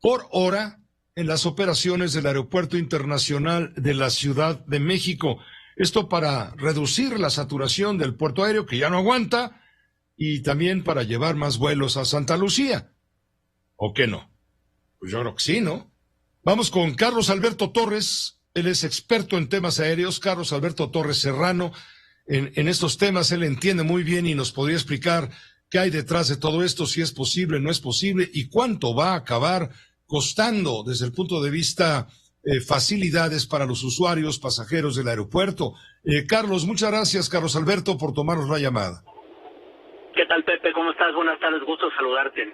por hora en las operaciones del Aeropuerto Internacional de la Ciudad de México. Esto para reducir la saturación del puerto aéreo, que ya no aguanta, y también para llevar más vuelos a Santa Lucía. ¿O qué no? Pues yo creo que sí, ¿no? Vamos con Carlos Alberto Torres, él es experto en temas aéreos. Carlos Alberto Torres Serrano, en estos temas él entiende muy bien y nos podría explicar qué hay detrás de todo esto, si es posible, no es posible, y cuánto va a acabar costando desde el punto de vista facilidades para los usuarios, pasajeros del aeropuerto. Carlos, muchas gracias, Carlos Alberto, por tomarnos la llamada. ¿Qué tal, Pepe? ¿Cómo estás? Buenas tardes, gusto saludarte.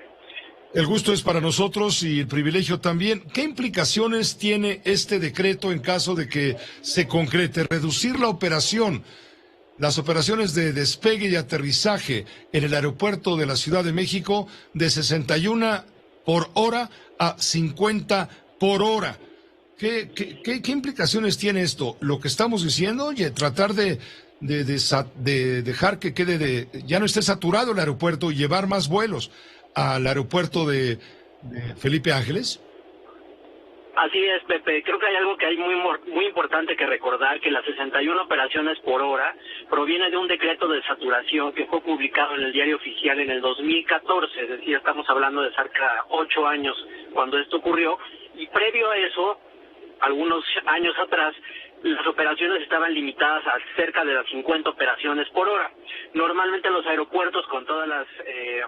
El gusto es para nosotros y el privilegio también. ¿Qué implicaciones tiene este decreto en caso de que se concrete? Reducir la operación, las operaciones de despegue y aterrizaje en el aeropuerto de la Ciudad de México de 61 por hora a 50 por hora. ¿Qué implicaciones tiene esto? Lo que estamos diciendo, oye, tratar de dejar que ya no esté saturado el aeropuerto y llevar más vuelos al aeropuerto de Felipe Ángeles. Así es, Pepe. Creo que hay algo que hay muy importante que recordar, que las 61 operaciones por hora proviene de un decreto de saturación que fue publicado en el Diario Oficial en el 2014, es decir, estamos hablando de cerca de 8 años cuando esto ocurrió, y previo a eso, algunos años atrás, las operaciones estaban limitadas a cerca de las 50 operaciones por hora. Normalmente los aeropuertos, con todas las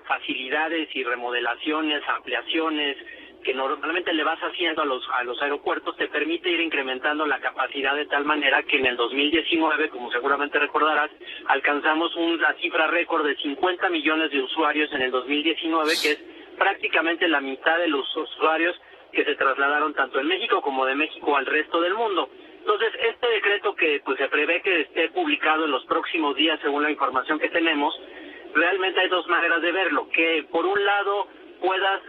facilidades y remodelaciones, ampliaciones que normalmente le vas haciendo a los aeropuertos, te permite ir incrementando la capacidad de tal manera que en el 2019, como seguramente recordarás, alcanzamos una cifra récord de 50 millones de usuarios en el 2019, que es prácticamente la mitad de los usuarios que se trasladaron tanto en México como de México al resto del mundo. Entonces, este decreto que pues se prevé que esté publicado en los próximos días, según la información que tenemos, realmente hay dos maneras de verlo, que por un lado puedas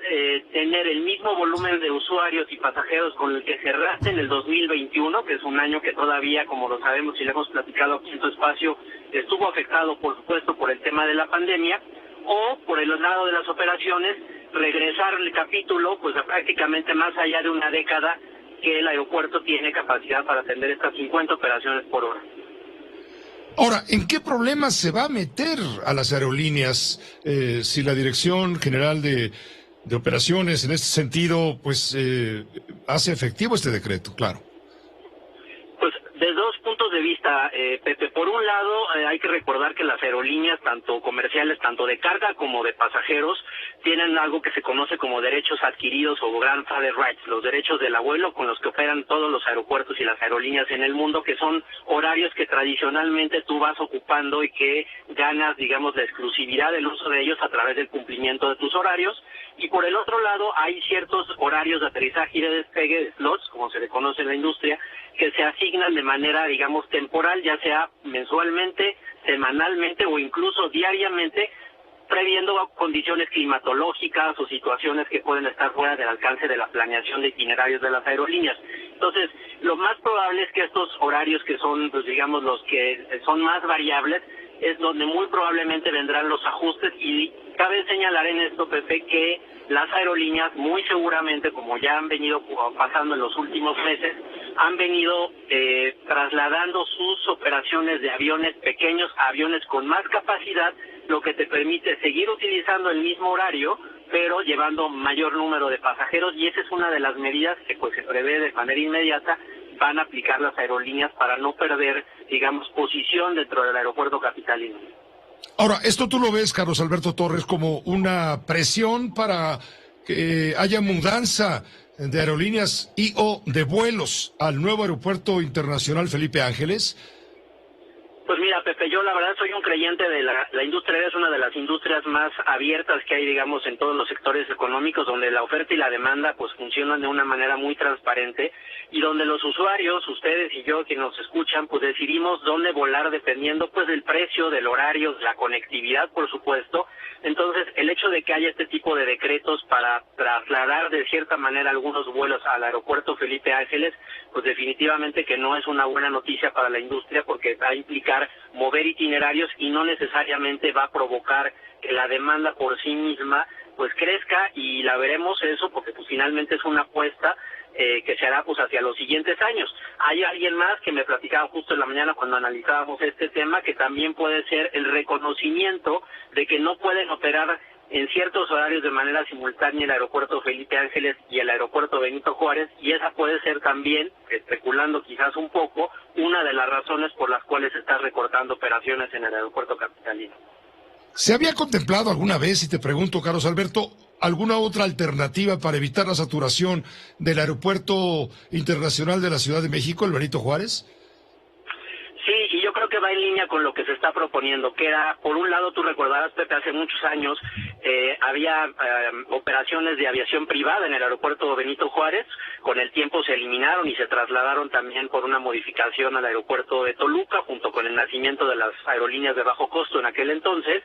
tener el mismo volumen de usuarios y pasajeros con el que cerraste en el 2021, que es un año que todavía, como lo sabemos y le hemos platicado aquí en tu espacio, estuvo afectado, por supuesto, por el tema de la pandemia, o por el lado de las operaciones, regresar el capítulo, pues prácticamente más allá de una década, que el aeropuerto tiene capacidad para atender estas 50 operaciones por hora. Ahora, ¿en qué problemas se va a meter a las aerolíneas si la Dirección General de Operaciones en este sentido pues hace efectivo este decreto? Claro. Pues de dos puntos de vista, Pepe. Por un lado, hay que recordar que las aerolíneas, tanto comerciales, tanto de carga como de pasajeros, tienen algo que se conoce como derechos adquiridos o grandfather rights, los derechos del abuelo con los que operan todos los aeropuertos y las aerolíneas en el mundo, que son horarios que tradicionalmente tú vas ocupando y que ganas, digamos, la exclusividad del uso de ellos a través del cumplimiento de tus horarios. Y por el otro lado, hay ciertos horarios de aterrizaje y de despegue, slots, como se le conoce en la industria, que se asignan de manera, digamos, temporal, ya sea mensualmente, semanalmente o incluso diariamente, previendo condiciones climatológicas o situaciones que pueden estar fuera del alcance de la planeación de itinerarios de las aerolíneas. Entonces, lo más probable es que estos horarios que son, pues digamos, los que son más variables, es donde muy probablemente vendrán los ajustes. Y cabe señalar en esto, Pepe, que las aerolíneas muy seguramente, como ya han venido pasando en los últimos meses, han venido trasladando sus operaciones de aviones pequeños a aviones con más capacidad, lo que te permite seguir utilizando el mismo horario, pero llevando mayor número de pasajeros, y esa es una de las medidas que pues se prevé de manera inmediata van a aplicar las aerolíneas para no perder, digamos, posición dentro del aeropuerto capitalino. Ahora, ¿esto tú lo ves, Carlos Alberto Torres, como una presión para que haya mudanza de aerolíneas y o de vuelos al nuevo aeropuerto internacional Felipe Ángeles? Pues mira, Pepe, yo la verdad soy un creyente de la industria aérea, es una de las industrias más abiertas que hay, digamos, en todos los sectores económicos, donde la oferta y la demanda pues funcionan de una manera muy transparente y donde los usuarios, ustedes y yo, que nos escuchan, pues decidimos dónde volar dependiendo pues del precio, del horario, de la conectividad, por supuesto. Entonces, el hecho de que haya este tipo de decretos para trasladar de cierta manera algunos vuelos al aeropuerto Felipe Ángeles, pues definitivamente que no es una buena noticia para la industria, porque va a implicar mover itinerarios y no necesariamente va a provocar que la demanda por sí misma pues crezca, y la veremos eso porque pues finalmente es una apuesta que se hará pues hacia los siguientes años. Hay alguien más que me platicaba justo en la mañana cuando analizábamos este tema, que también puede ser el reconocimiento de que no pueden operar en ciertos horarios de manera simultánea el aeropuerto Felipe Ángeles y el aeropuerto Benito Juárez, y esa puede ser también, especulando quizás un poco, una de las razones por las cuales se está recortando operaciones en el aeropuerto capitalino. ¿Se había contemplado alguna vez, y te pregunto, Carlos Alberto, alguna otra alternativa para evitar la saturación del aeropuerto internacional de la Ciudad de México, el Benito Juárez? Sí, y yo creo que va en línea con lo que se está proponiendo, que era, por un lado, tú recordarás, Pepe, hace muchos años había operaciones de aviación privada en el aeropuerto Benito Juárez. Con el tiempo se eliminaron y se trasladaron también por una modificación al aeropuerto de Toluca, junto con el nacimiento de las aerolíneas de bajo costo en aquel entonces,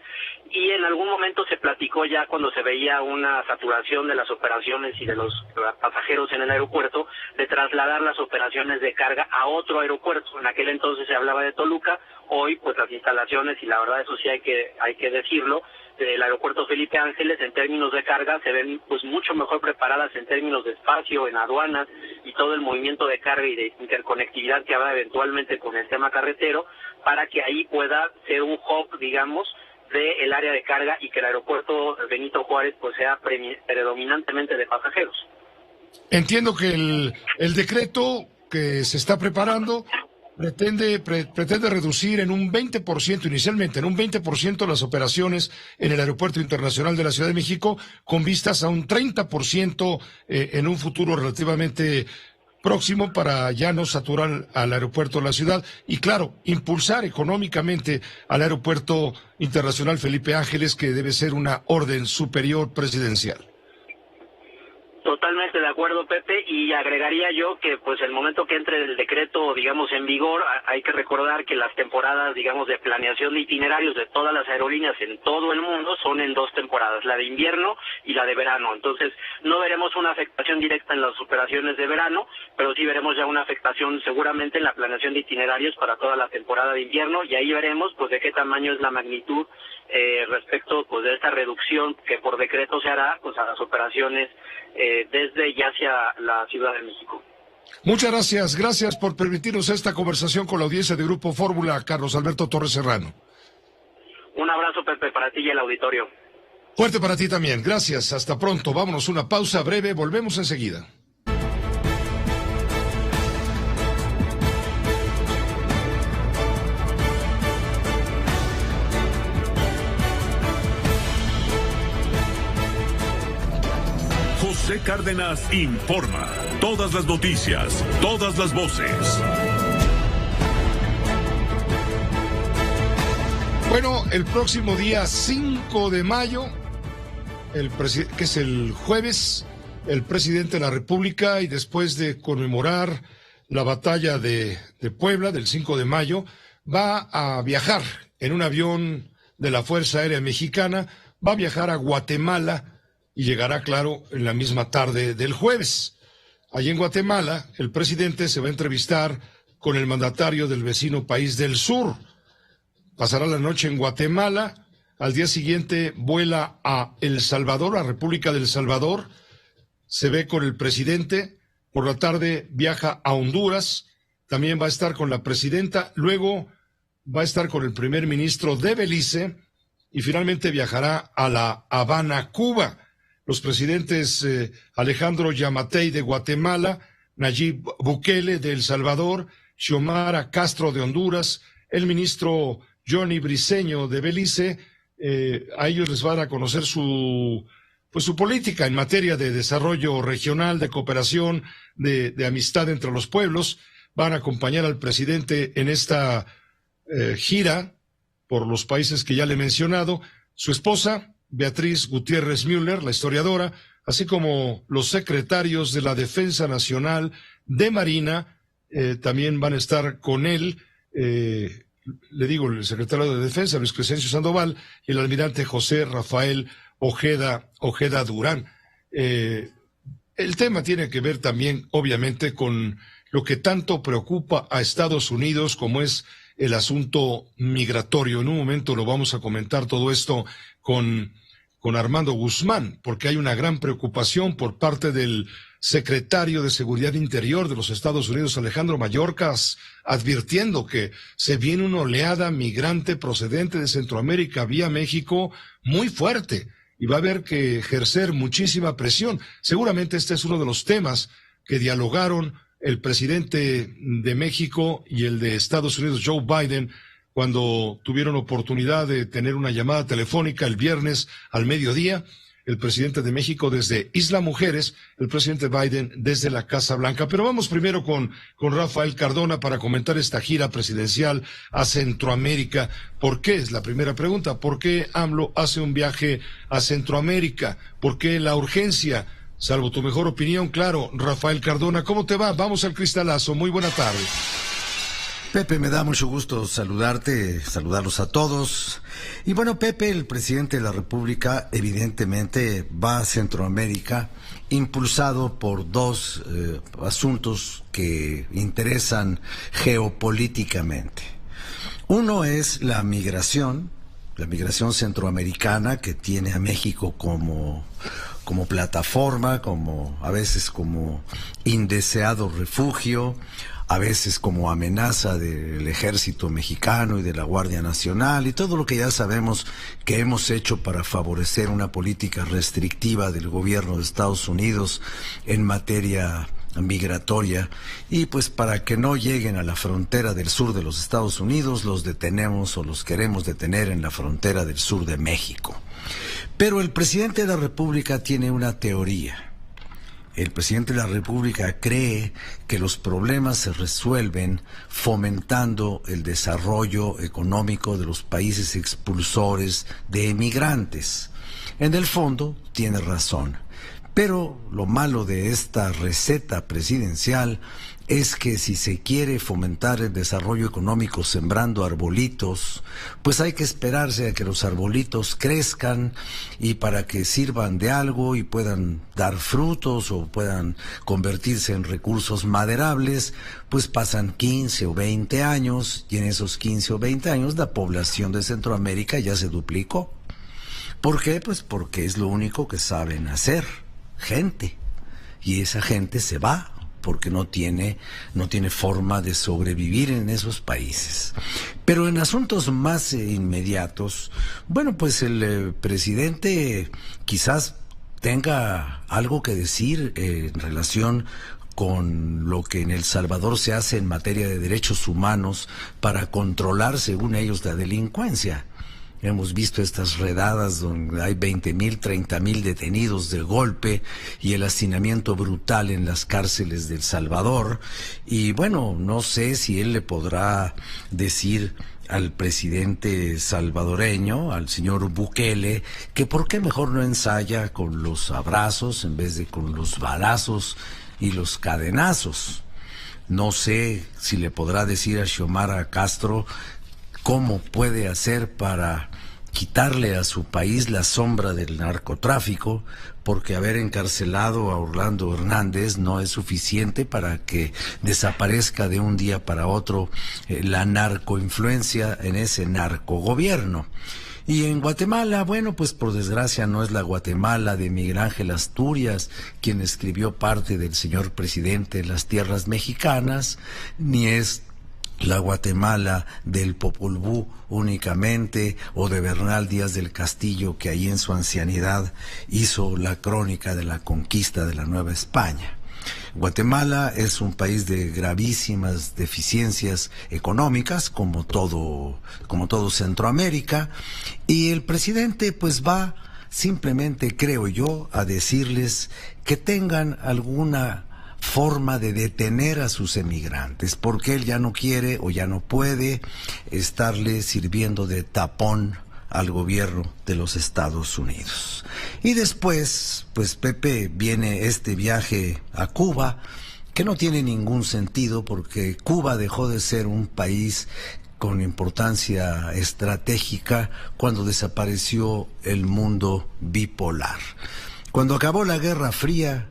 y en algún momento se platicó, ya cuando se veía una saturación de las operaciones y de los pasajeros en el aeropuerto, de trasladar las operaciones de carga a otro aeropuerto. En aquel entonces se hablaba de Toluca. Hoy pues las instalaciones, y la verdad eso sí hay que decirlo, del aeropuerto Felipe Ángeles en términos de carga se ven pues mucho mejor preparadas en términos de espacio, en aduanas y todo el movimiento de carga y de interconectividad que habrá eventualmente con el tema carretero, para que ahí pueda ser un hub, digamos, del área de carga, y que el aeropuerto Benito Juárez pues sea predominantemente de pasajeros. Entiendo que el decreto que se está preparando pretende reducir en un 20%, inicialmente en un 20% las operaciones en el Aeropuerto Internacional de la Ciudad de México, con vistas a un 30% en un futuro relativamente próximo, para ya no saturar al aeropuerto de la ciudad y, claro, impulsar económicamente al Aeropuerto Internacional Felipe Ángeles, que debe ser una orden superior presidencial. Totalmente de acuerdo, Pepe, y agregaría yo que pues el momento que entre el decreto, digamos, en vigor, hay que recordar que las temporadas, digamos, de planeación de itinerarios de todas las aerolíneas en todo el mundo son en dos temporadas, la de invierno y la de verano. Entonces, no veremos una afectación directa en las operaciones de verano, pero sí veremos ya una afectación seguramente en la planeación de itinerarios para toda la temporada de invierno, y ahí veremos pues de qué tamaño es la magnitud respecto pues de esta reducción que por decreto se hará pues a las operaciones desde y hacia la Ciudad de México. Muchas gracias por permitirnos esta conversación con la audiencia de Grupo Fórmula, Carlos Alberto Torres Serrano. Un abrazo, Pepe, para ti y el auditorio. Fuerte para ti también, gracias, hasta pronto. Vámonos, una pausa breve, volvemos enseguida. José Cárdenas informa. Todas las noticias, todas las voces. Bueno, el próximo día 5 de mayo, que es el jueves, el presidente de la República, y después de conmemorar la batalla de Puebla del 5 de mayo, va a viajar en un avión de la Fuerza Aérea Mexicana, va a viajar a Guatemala, y llegará, claro, en la misma tarde del jueves. Allí en Guatemala, el presidente se va a entrevistar con el mandatario del vecino país del sur. pasará la noche en Guatemala, al día siguiente vuela a El Salvador, a República del Salvador, se ve con el presidente, por la tarde viaja a Honduras, también va a estar con la presidenta, luego va a estar con el primer ministro de Belice y finalmente viajará a La Habana, Cuba. Los presidentes Alejandro Yamatei de Guatemala, Nayib Bukele de El Salvador, Xiomara Castro de Honduras, el ministro Johnny Briceño de Belice, a ellos les van a conocer su política en materia de desarrollo regional, de cooperación, de amistad entre los pueblos. Van a acompañar al presidente en esta gira por los países que ya le he mencionado. Su esposa, Beatriz Gutiérrez Müller, la historiadora, así como los secretarios de la Defensa Nacional, de Marina, también van a estar con él, le digo, el secretario de Defensa, Luis Crescencio Sandoval, y el almirante José Rafael Ojeda Durán. El tema tiene que ver también, obviamente, con lo que tanto preocupa a Estados Unidos, como es el asunto migratorio. En un momento lo vamos a comentar todo esto con Armando Guzmán, porque hay una gran preocupación por parte del secretario de Seguridad Interior de los Estados Unidos, Alejandro Mayorkas, advirtiendo que se viene una oleada migrante procedente de Centroamérica vía México muy fuerte y va a haber que ejercer muchísima presión. Seguramente este es uno de los temas que dialogaron el presidente de México y el de Estados Unidos, Joe Biden, cuando tuvieron oportunidad de tener una llamada telefónica el viernes al mediodía, el presidente de México desde Isla Mujeres, el presidente Biden desde la Casa Blanca. Pero vamos primero con Rafael Cardona para comentar esta gira presidencial a Centroamérica. ¿Por qué? Es la primera pregunta. ¿Por qué AMLO hace un viaje a Centroamérica? ¿Por qué la urgencia? Salvo tu mejor opinión, claro. Rafael Cardona, ¿cómo te va? Vamos al cristalazo. Muy buena tarde. Pepe, me da mucho gusto saludarlos a todos. Y bueno, Pepe, el presidente de la República, evidentemente va a Centroamérica impulsado por dos asuntos que interesan geopolíticamente. Uno es la migración centroamericana, que tiene a México como plataforma, a veces como indeseado refugio, a veces como amenaza del ejército mexicano y de la Guardia Nacional, y todo lo que ya sabemos que hemos hecho para favorecer una política restrictiva del gobierno de Estados Unidos en materia migratoria, y pues para que no lleguen a la frontera del sur de los Estados Unidos, los detenemos o los queremos detener en la frontera del sur de México. Pero el presidente de la República tiene una teoría. El presidente de la República cree que los problemas se resuelven fomentando el desarrollo económico de los países expulsores de emigrantes. En el fondo, tiene razón. Pero lo malo de esta receta presidencial es que si se quiere fomentar el desarrollo económico sembrando arbolitos, pues hay que esperarse a que los arbolitos crezcan y para que sirvan de algo y puedan dar frutos o puedan convertirse en recursos maderables, pues pasan 15 o 20 años y en esos 15 o 20 años la población de Centroamérica ya se duplicó. ¿Por qué? Pues porque es lo único que saben hacer, gente, y esa gente se va porque no tiene forma de sobrevivir en esos países. Pero en asuntos más inmediatos, bueno, pues el presidente quizás tenga algo que decir en relación con lo que en El Salvador se hace en materia de derechos humanos para controlar, según ellos, la delincuencia. Hemos visto estas redadas donde hay 20,000, 30,000 detenidos de golpe y el hacinamiento brutal en las cárceles de El Salvador. Y bueno, no sé si él le podrá decir al presidente salvadoreño, al señor Bukele, que por qué mejor no ensaya con los abrazos en vez de con los balazos y los cadenazos. No sé si le podrá decir a Xiomara Castro cómo puede hacer para quitarle a su país la sombra del narcotráfico, porque haber encarcelado a Orlando Hernández no es suficiente para que desaparezca de un día para otro la narcoinfluencia en ese narcogobierno. Y en Guatemala, bueno, pues por desgracia no es la Guatemala de Miguel Ángel Asturias quien escribió parte del señor presidente en las tierras mexicanas, ni es la Guatemala del Popol Vuh únicamente, o de Bernal Díaz del Castillo, que ahí en su ancianidad hizo la crónica de la conquista de la Nueva España. Guatemala es un país de gravísimas deficiencias económicas, como todo Centroamérica, y el presidente pues va simplemente, creo yo, a decirles que tengan alguna forma de detener a sus emigrantes, porque él ya no quiere o ya no puede estarle sirviendo de tapón al gobierno de los Estados Unidos. Y después, pues Pepe, viene este viaje a Cuba, que no tiene ningún sentido porque Cuba dejó de ser un país con importancia estratégica cuando desapareció el mundo bipolar. Cuando acabó la Guerra Fría,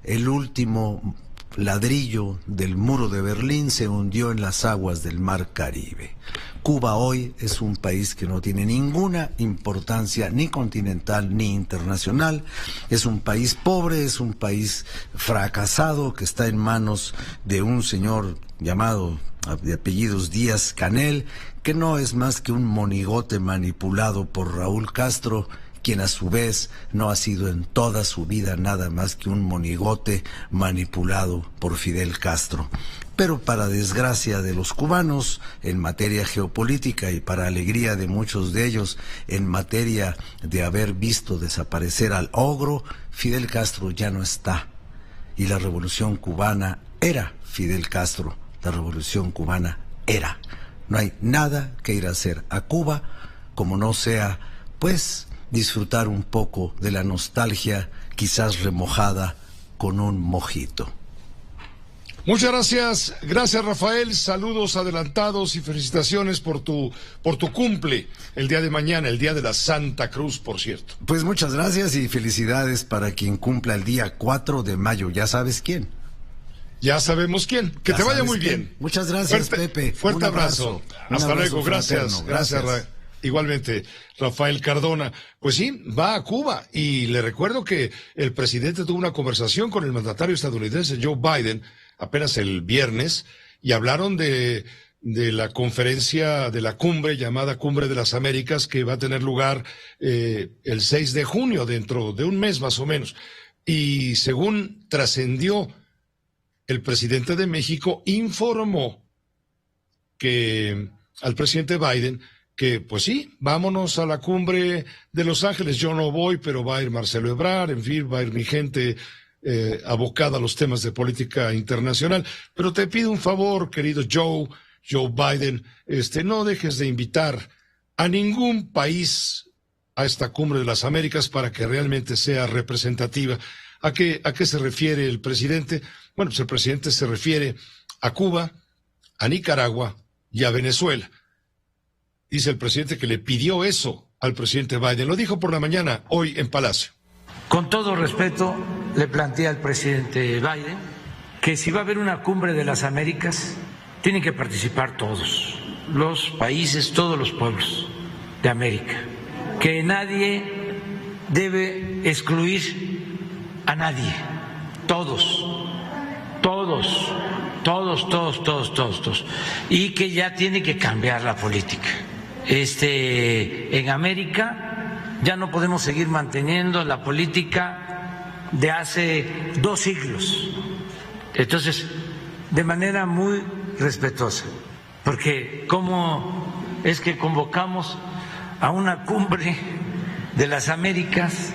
el último ladrillo del muro de Berlín se hundió en las aguas del Mar Caribe. Cuba hoy es un país que no tiene ninguna importancia ni continental ni internacional. Es un país pobre, es un país fracasado que está en manos de un señor llamado de apellidos Díaz-Canel, que no es más que un monigote manipulado por Raúl Castro, quien a su vez no ha sido en toda su vida nada más que un monigote manipulado por Fidel Castro. Pero para desgracia de los cubanos, en materia geopolítica y para alegría de muchos de ellos, en materia de haber visto desaparecer al ogro, Fidel Castro ya no está. Y la revolución cubana era Fidel Castro, la revolución cubana era. No hay nada que ir a hacer a Cuba como no sea, pues, disfrutar un poco de la nostalgia, quizás remojada con un mojito. Muchas gracias Rafael, saludos adelantados y felicitaciones por tu cumple el día de mañana, el día de la Santa Cruz, por cierto. Pues muchas gracias y felicidades para quien cumpla el día 4 de mayo, ya sabes quién. Ya sabemos quién, que te vaya muy bien. Muchas gracias, Pepe. Fuerte abrazo. Hasta luego, gracias. Igualmente, Rafael Cardona. Pues sí, va a Cuba y le recuerdo que el presidente tuvo una conversación con el mandatario estadounidense Joe Biden apenas el viernes y hablaron de la conferencia, de la cumbre llamada Cumbre de las Américas, que va a tener lugar el 6 de junio, dentro de un mes más o menos. Y según trascendió, el presidente de México informó que al presidente Biden que, pues sí, vámonos a la cumbre de Los Ángeles. Yo no voy, pero va a ir Marcelo Ebrard, en fin, va a ir mi gente abocada a los temas de política internacional. Pero te pido un favor, querido Joe Biden, no dejes de invitar a ningún país a esta cumbre de las Américas para que realmente sea representativa. ¿A qué se refiere el presidente? Bueno, pues el presidente se refiere a Cuba, a Nicaragua y a Venezuela. Dice el presidente que le pidió eso al presidente Biden. Lo dijo por la mañana, hoy en Palacio. Con todo respeto, le planteé al presidente Biden que si va a haber una cumbre de las Américas, tienen que participar todos los países, todos los pueblos de América. Que nadie debe excluir a nadie. Todos. Y que ya tiene que cambiar la política. En América ya no podemos seguir manteniendo la política de hace 2 siglos. Entonces, de manera muy respetuosa, porque ¿cómo es que convocamos a una cumbre de las Américas,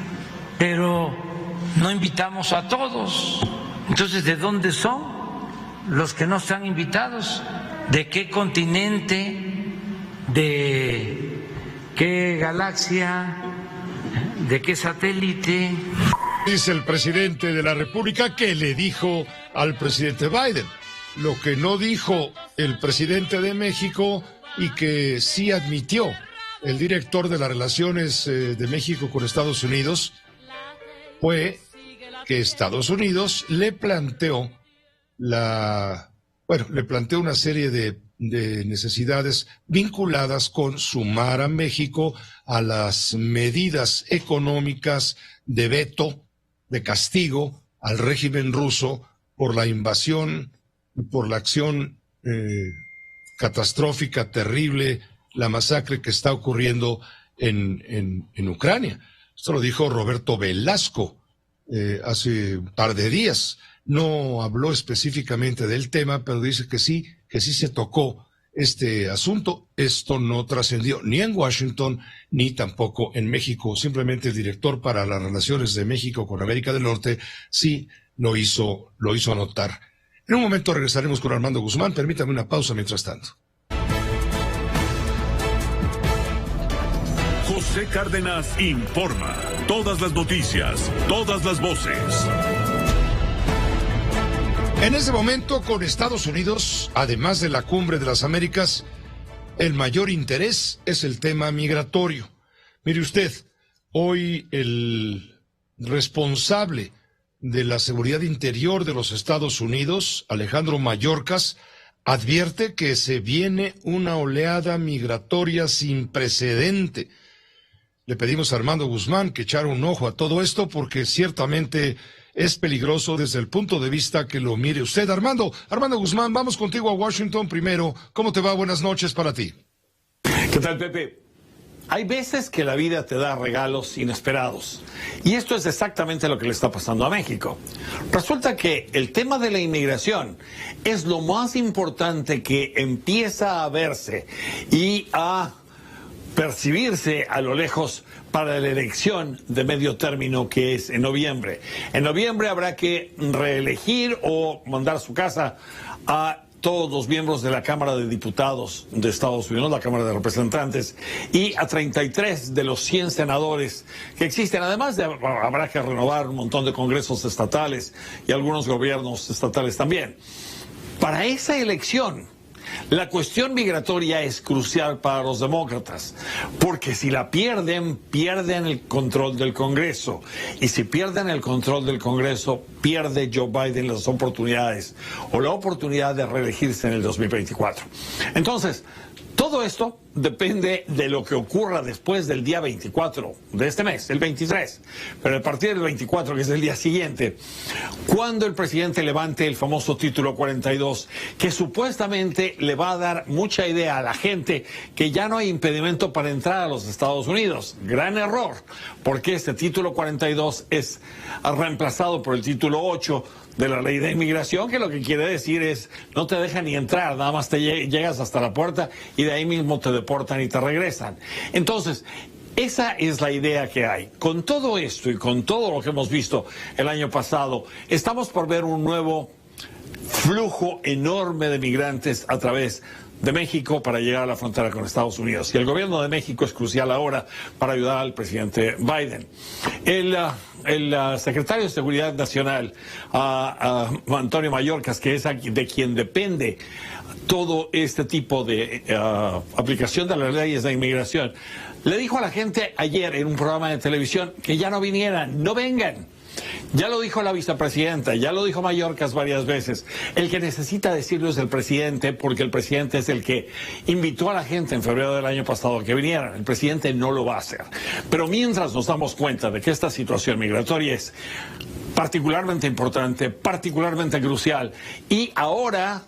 pero no invitamos a todos? Entonces, ¿de dónde son los que no están invitados? ¿De qué continente? ¿De qué galaxia? ¿De qué satélite? Dice el presidente de la República que le dijo al presidente Biden lo que no dijo el presidente de México y que sí admitió el director de las relaciones de México con Estados Unidos, fue que Estados Unidos le planteó una serie de necesidades vinculadas con sumar a México a las medidas económicas de veto, de castigo al régimen ruso por la invasión, por la acción catastrófica, terrible, la masacre que está ocurriendo en Ucrania. Esto lo dijo Roberto Velasco hace un par de días. No habló específicamente del tema, pero dice que sí se tocó este asunto. Esto no trascendió ni en Washington ni tampoco en México. Simplemente el director para las relaciones de México con América del Norte sí lo hizo anotar. En un momento regresaremos con Armando Guzmán. Permítame una pausa mientras tanto. José Cárdenas informa. Todas las noticias, todas las voces. En este momento, con Estados Unidos, además de la Cumbre de las Américas, el mayor interés es el tema migratorio. Mire usted, hoy el responsable de la seguridad interior de los Estados Unidos, Alejandro Mayorkas, advierte que se viene una oleada migratoria sin precedente. Le pedimos a Armando Guzmán que echara un ojo a todo esto porque ciertamente es peligroso desde el punto de vista que lo mire usted. Armando Guzmán, vamos contigo a Washington primero. ¿Cómo te va? Buenas noches para ti. ¿Qué tal, Pepe? Hay veces que la vida te da regalos inesperados. Y esto es exactamente lo que le está pasando a México. Resulta que el tema de la inmigración es lo más importante que empieza a verse y a percibirse a lo lejos para la elección de medio término que es en noviembre. En noviembre habrá que reelegir o mandar a su casa a todos los miembros de la Cámara de Diputados de Estados Unidos, la Cámara de Representantes, y a 33 de los 100 senadores que existen. Además, habrá que renovar un montón de congresos estatales y algunos gobiernos estatales también. Para esa elección, la cuestión migratoria es crucial para los demócratas, porque si la pierden, pierden el control del Congreso. Y si pierden el control del Congreso, pierde Joe Biden las oportunidades o la oportunidad de reelegirse en el 2024. Entonces, todo esto depende de lo que ocurra después del día 24 de este mes, el 23. Pero a partir del 24, que es el día siguiente, cuando el presidente levante el famoso título 42, que supuestamente le va a dar mucha idea a la gente que ya no hay impedimento para entrar a los Estados Unidos. Gran error, porque este título 42 es reemplazado por el título 8 de la ley de inmigración, que lo que quiere decir es no te dejan ni entrar, nada más te llegas hasta la puerta y de ahí mismo te deportan y te regresan. Entonces, esa es la idea que hay. Con todo esto y con todo lo que hemos visto el año pasado, estamos por ver un nuevo flujo enorme de migrantes a través de México para llegar a la frontera con Estados Unidos. Y el gobierno de México es crucial ahora para ayudar al presidente Biden. El secretario de Seguridad Nacional, Antonio Mayorkas, que es de quien depende todo este tipo de aplicación de las leyes de inmigración, le dijo a la gente ayer en un programa de televisión que ya no vinieran, no vengan. Ya lo dijo la vicepresidenta, ya lo dijo Mayorkas varias veces. El que necesita decirlo es el presidente, porque el presidente es el que invitó a la gente en febrero del año pasado a que vinieran. El presidente no lo va a hacer. Pero mientras nos damos cuenta de que esta situación migratoria es particularmente importante, particularmente crucial, y ahora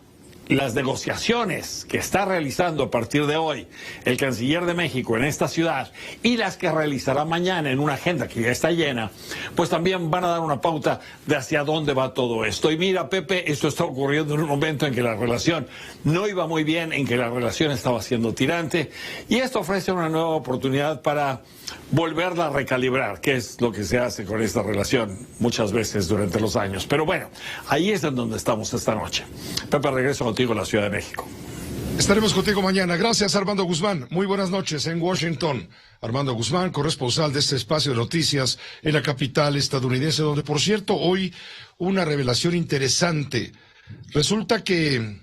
las negociaciones que está realizando a partir de hoy el canciller de México en esta ciudad y las que realizará mañana en una agenda que ya está llena, pues también van a dar una pauta de hacia dónde va todo esto. Y mira, Pepe, esto está ocurriendo en un momento en que la relación no iba muy bien, en que la relación estaba siendo tirante, y esto ofrece una nueva oportunidad para volverla a recalibrar, que es lo que se hace con esta relación muchas veces durante los años. Pero bueno, ahí es en donde estamos esta noche. Pepe, regreso contigo a la Ciudad de México. Estaremos contigo mañana. Gracias, Armando Guzmán. Muy buenas noches en Washington. Armando Guzmán, corresponsal de este espacio de noticias en la capital estadounidense, donde, por cierto, hoy una revelación interesante. Resulta que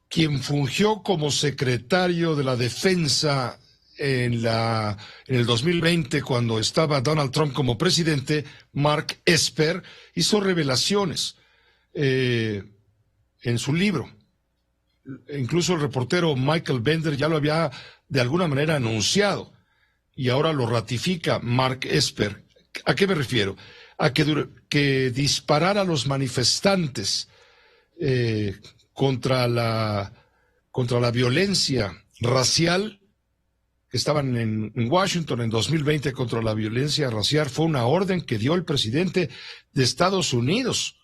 quien fungió como secretario de la Defensa en el 2020, cuando estaba Donald Trump como presidente, Mark Esper hizo revelaciones en su libro. Incluso el reportero Michael Bender ya lo había de alguna manera anunciado y ahora lo ratifica Mark Esper. ¿A qué me refiero? A que disparar a los manifestantes contra la violencia racial que estaban en Washington en 2020 contra la violencia racial fue una orden que dio el presidente de Estados Unidos.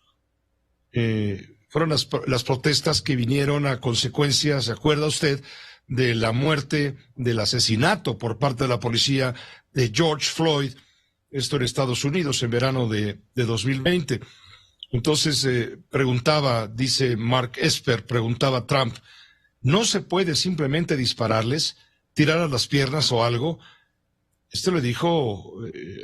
Fueron las protestas que vinieron a consecuencia, ¿se acuerda usted?, de la muerte, del asesinato por parte de la policía de George Floyd, esto en Estados Unidos en verano de 2020. Entonces dice Mark Esper, preguntaba Trump, ¿no se puede simplemente dispararles, tirar a las piernas o algo? Esto le dijo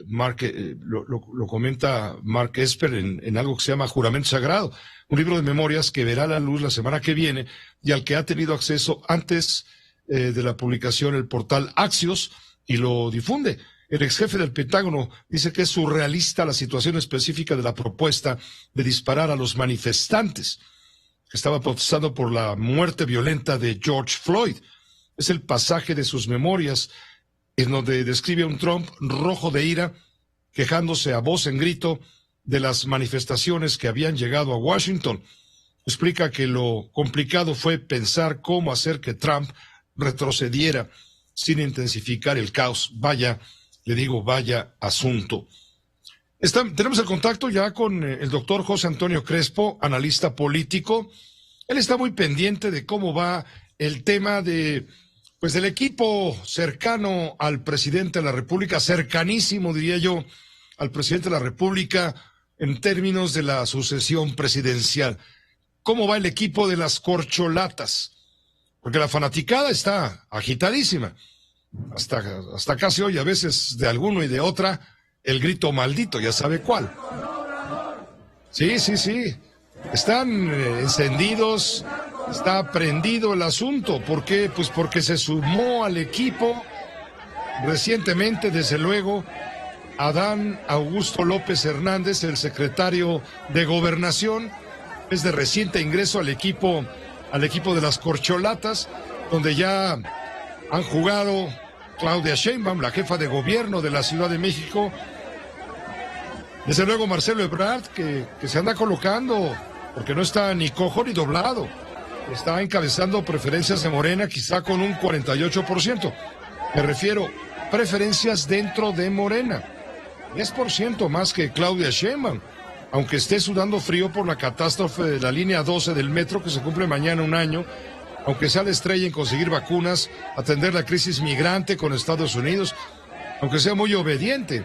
lo comenta Mark Esper en algo que se llama Juramento Sagrado, un libro de memorias que verá la luz la semana que viene y al que ha tenido acceso antes de la publicación el portal Axios y lo difunde. El ex jefe del Pentágono dice que es surrealista la situación específica de la propuesta de disparar a los manifestantes que estaban protestando por la muerte violenta de George Floyd. Es el pasaje de sus memorias en donde describe a un Trump rojo de ira, quejándose a voz en grito de las manifestaciones que habían llegado a Washington. Explica que lo complicado fue pensar cómo hacer que Trump retrocediera sin intensificar el caos. Vaya, le digo, vaya asunto. Tenemos el contacto ya con el doctor José Antonio Crespo, analista político. Él está muy pendiente de cómo va el tema del equipo cercano al presidente de la República, cercanísimo, diría yo, al presidente de la República en términos de la sucesión presidencial. ¿Cómo va el equipo de las corcholatas? Porque la fanaticada está agitadísima. Hasta casi hoy, a veces de alguno y de otra, el grito maldito, ya sabe cuál. Sí. Están encendidos, está prendido el asunto. ¿Por qué? Pues porque se sumó al equipo recientemente, desde luego, Adán Augusto López Hernández, el secretario de Gobernación, es de reciente ingreso al equipo de las corcholatas, donde ya han jugado Claudia Sheinbaum, la jefa de gobierno de la Ciudad de México, desde luego Marcelo Ebrard, que se anda colocando, porque no está ni cojo ni doblado, está encabezando preferencias de Morena, quizá con un 48%. Me refiero, preferencias dentro de Morena, 10% más que Claudia Sheinbaum, aunque esté sudando frío por la catástrofe de la línea 12 del metro que se cumple mañana un año, aunque sea la estrella en conseguir vacunas, atender la crisis migrante con Estados Unidos, aunque sea muy obediente.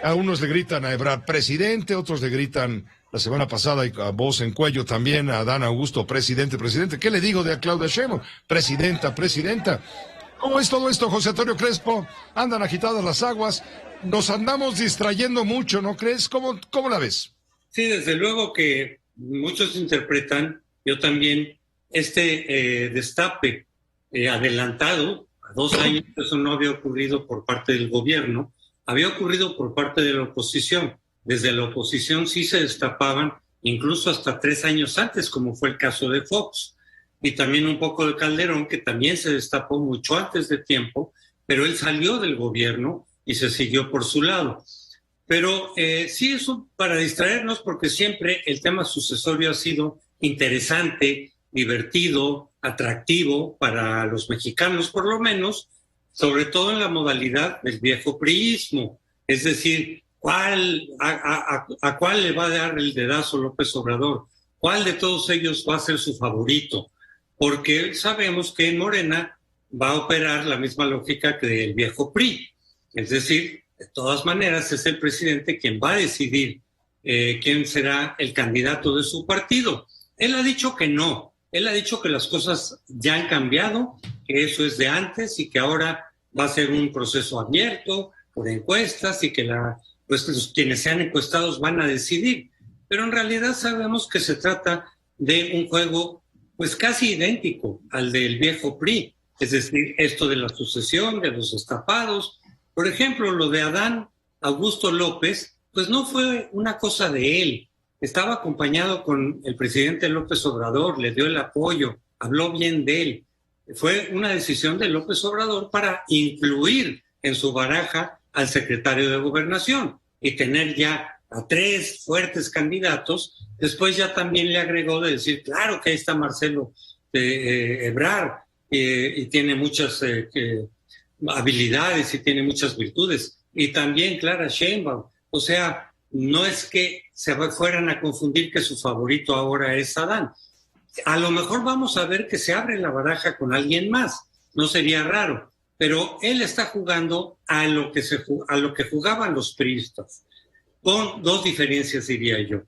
A unos le gritan a Ebrard presidente, otros le gritan la semana pasada y a voz en cuello también a Adán Augusto presidente. ¿Qué le digo de Claudia Sheinbaum? Presidenta. ¿Cómo es todo esto, José Antonio Crespo? Andan agitadas las aguas, nos andamos distrayendo mucho, ¿no crees? ¿Cómo la ves? Sí, desde luego que muchos interpretan, yo también, destape adelantado, a 2 años, eso no había ocurrido por parte del gobierno, había ocurrido por parte de la oposición. Desde la oposición sí se destapaban, incluso hasta 3 años antes, como fue el caso de Fox. Y también un poco de Calderón, que también se destapó mucho antes de tiempo, pero él salió del gobierno y se siguió por su lado. Pero sí, eso para distraernos, porque siempre el tema sucesorio ha sido interesante, divertido, atractivo para los mexicanos, por lo menos, sobre todo en la modalidad del viejo priismo. Es decir, ¿a cuál le va a dar el dedazo López Obrador? ¿Cuál de todos ellos va a ser su favorito? Porque sabemos que en Morena va a operar la misma lógica que el viejo PRI. Es decir, de todas maneras es el presidente quien va a decidir quién será el candidato de su partido. Él ha dicho que no. Él ha dicho que las cosas ya han cambiado, que eso es de antes y que ahora va a ser un proceso abierto por encuestas y que quienes sean encuestados van a decidir. Pero en realidad sabemos que se trata de un juego pues casi idéntico al del viejo PRI. Es decir, esto de la sucesión, de los destapados. Por ejemplo, lo de Adán Augusto López, pues no fue una cosa de él. Estaba acompañado con el presidente López Obrador, le dio el apoyo, habló bien de él. Fue una decisión de López Obrador para incluir en su baraja al secretario de Gobernación y tener ya a 3 fuertes candidatos. Después ya también le agregó de decir, claro que ahí está Marcelo Ebrard y tiene muchas habilidades y tiene muchas virtudes. Y también Clara Sheinbaum. O sea, no es que se fueran a confundir que su favorito ahora es Adán. A lo mejor vamos a ver que se abre la baraja con alguien más. No sería raro. Pero él está jugando a lo que jugaban los priistas, con 2 diferencias, diría yo.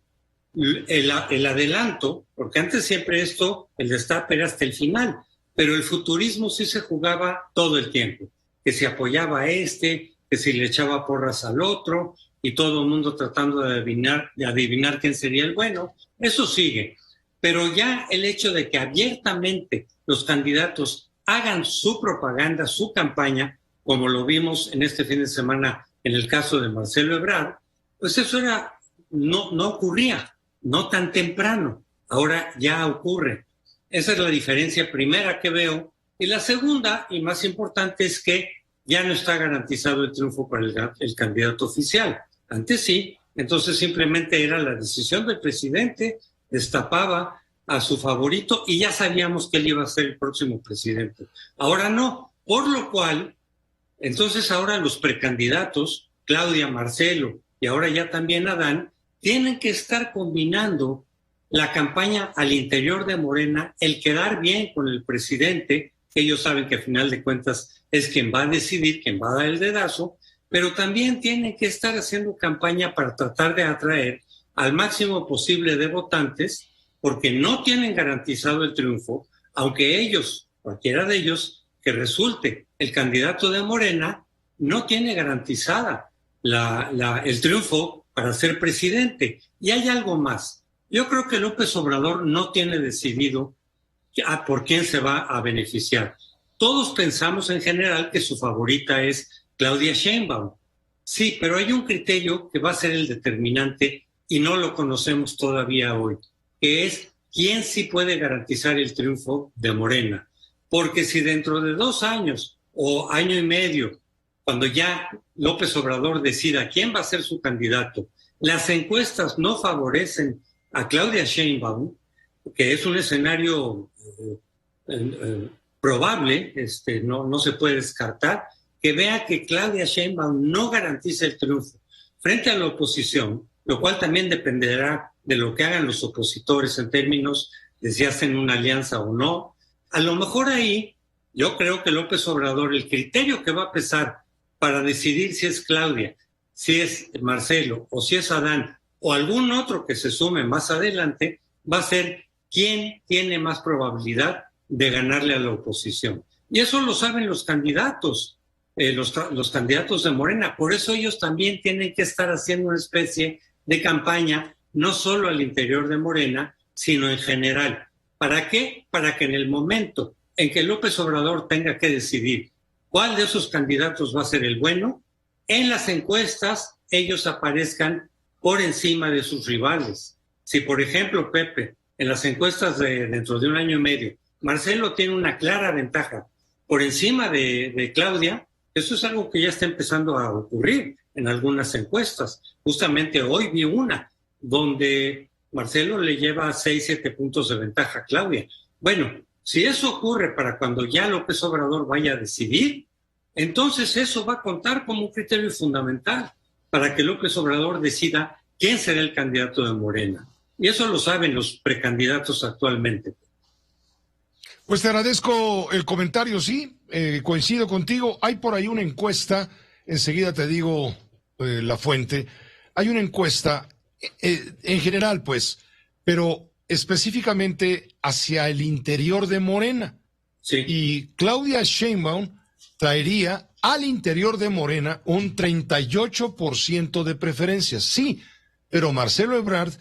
El adelanto, porque antes siempre el destape era hasta el final, pero el futurismo sí se jugaba todo el tiempo, que se apoyaba a que si le echaba porras al otro, y todo el mundo tratando de adivinar quién sería el bueno. Eso sigue. Pero ya el hecho de que abiertamente los candidatos hagan su propaganda, su campaña, como lo vimos en este fin de semana en el caso de Marcelo Ebrard, pues eso no ocurría, no tan temprano. Ahora ya ocurre. Esa es la diferencia primera que veo. Y la segunda, y más importante, es que ya no está garantizado el triunfo para el candidato oficial. Antes sí, entonces simplemente era la decisión del presidente, destapaba a su favorito y ya sabíamos que él iba a ser el próximo presidente. Ahora no, por lo cual, entonces ahora los precandidatos, Claudia, Marcelo y ahora ya también Adán, tienen que estar combinando la campaña al interior de Morena, el quedar bien con el presidente, que ellos saben que a final de cuentas es quien va a decidir, quien va a dar el dedazo, pero también tienen que estar haciendo campaña para tratar de atraer al máximo posible de votantes, porque no tienen garantizado el triunfo, aunque ellos, cualquiera de ellos, que resulte el candidato de Morena, no tiene garantizada el triunfo para ser presidente. Y hay algo más. Yo creo que López Obrador no tiene decidido por quién se va a beneficiar. Todos pensamos en general que su favorita es Claudia Sheinbaum. Sí, pero hay un criterio que va a ser el determinante y no lo conocemos todavía hoy, que es quién sí puede garantizar el triunfo de Morena. Porque si dentro de 2 años o año y medio, cuando ya López Obrador decida quién va a ser su candidato, las encuestas no favorecen a Claudia Sheinbaum, que es un escenario probable, no se puede descartar, que vea que Claudia Sheinbaum no garantiza el triunfo frente a la oposición, lo cual también dependerá de lo que hagan los opositores en términos de si hacen una alianza o no. A lo mejor ahí, yo creo que López Obrador, el criterio que va a pesar para decidir si es Claudia, si es Marcelo o si es Adán o algún otro que se sume más adelante, va a ser quién tiene más probabilidad de ganarle a la oposición. Y eso lo saben los candidatos, los candidatos de Morena. Por eso ellos también tienen que estar haciendo una especie de campaña, no solo al interior de Morena, sino en general. ¿Para qué? Para que en el momento en que López Obrador tenga que decidir cuál de esos candidatos va a ser el bueno, en las encuestas ellos aparezcan por encima de sus rivales. Si, por ejemplo, Pepe, en las encuestas de dentro de 1 año y medio, Marcelo tiene una clara ventaja por encima de Claudia, eso es algo que ya está empezando a ocurrir en algunas encuestas. Justamente hoy vi una donde Marcelo le lleva 6-7 puntos de ventaja a Claudia. Bueno, si eso ocurre para cuando ya López Obrador vaya a decidir, entonces eso va a contar como un criterio fundamental para que López Obrador decida quién será el candidato de Morena. Y eso lo saben los precandidatos actualmente. Pues te agradezco el comentario, sí, coincido contigo. Hay por ahí una encuesta, enseguida te digo la fuente. Hay una encuesta en general, pues, pero específicamente hacia el interior de Morena. Sí. Y Claudia Sheinbaum traería al interior de Morena un 38% de preferencias. Sí, pero Marcelo Ebrard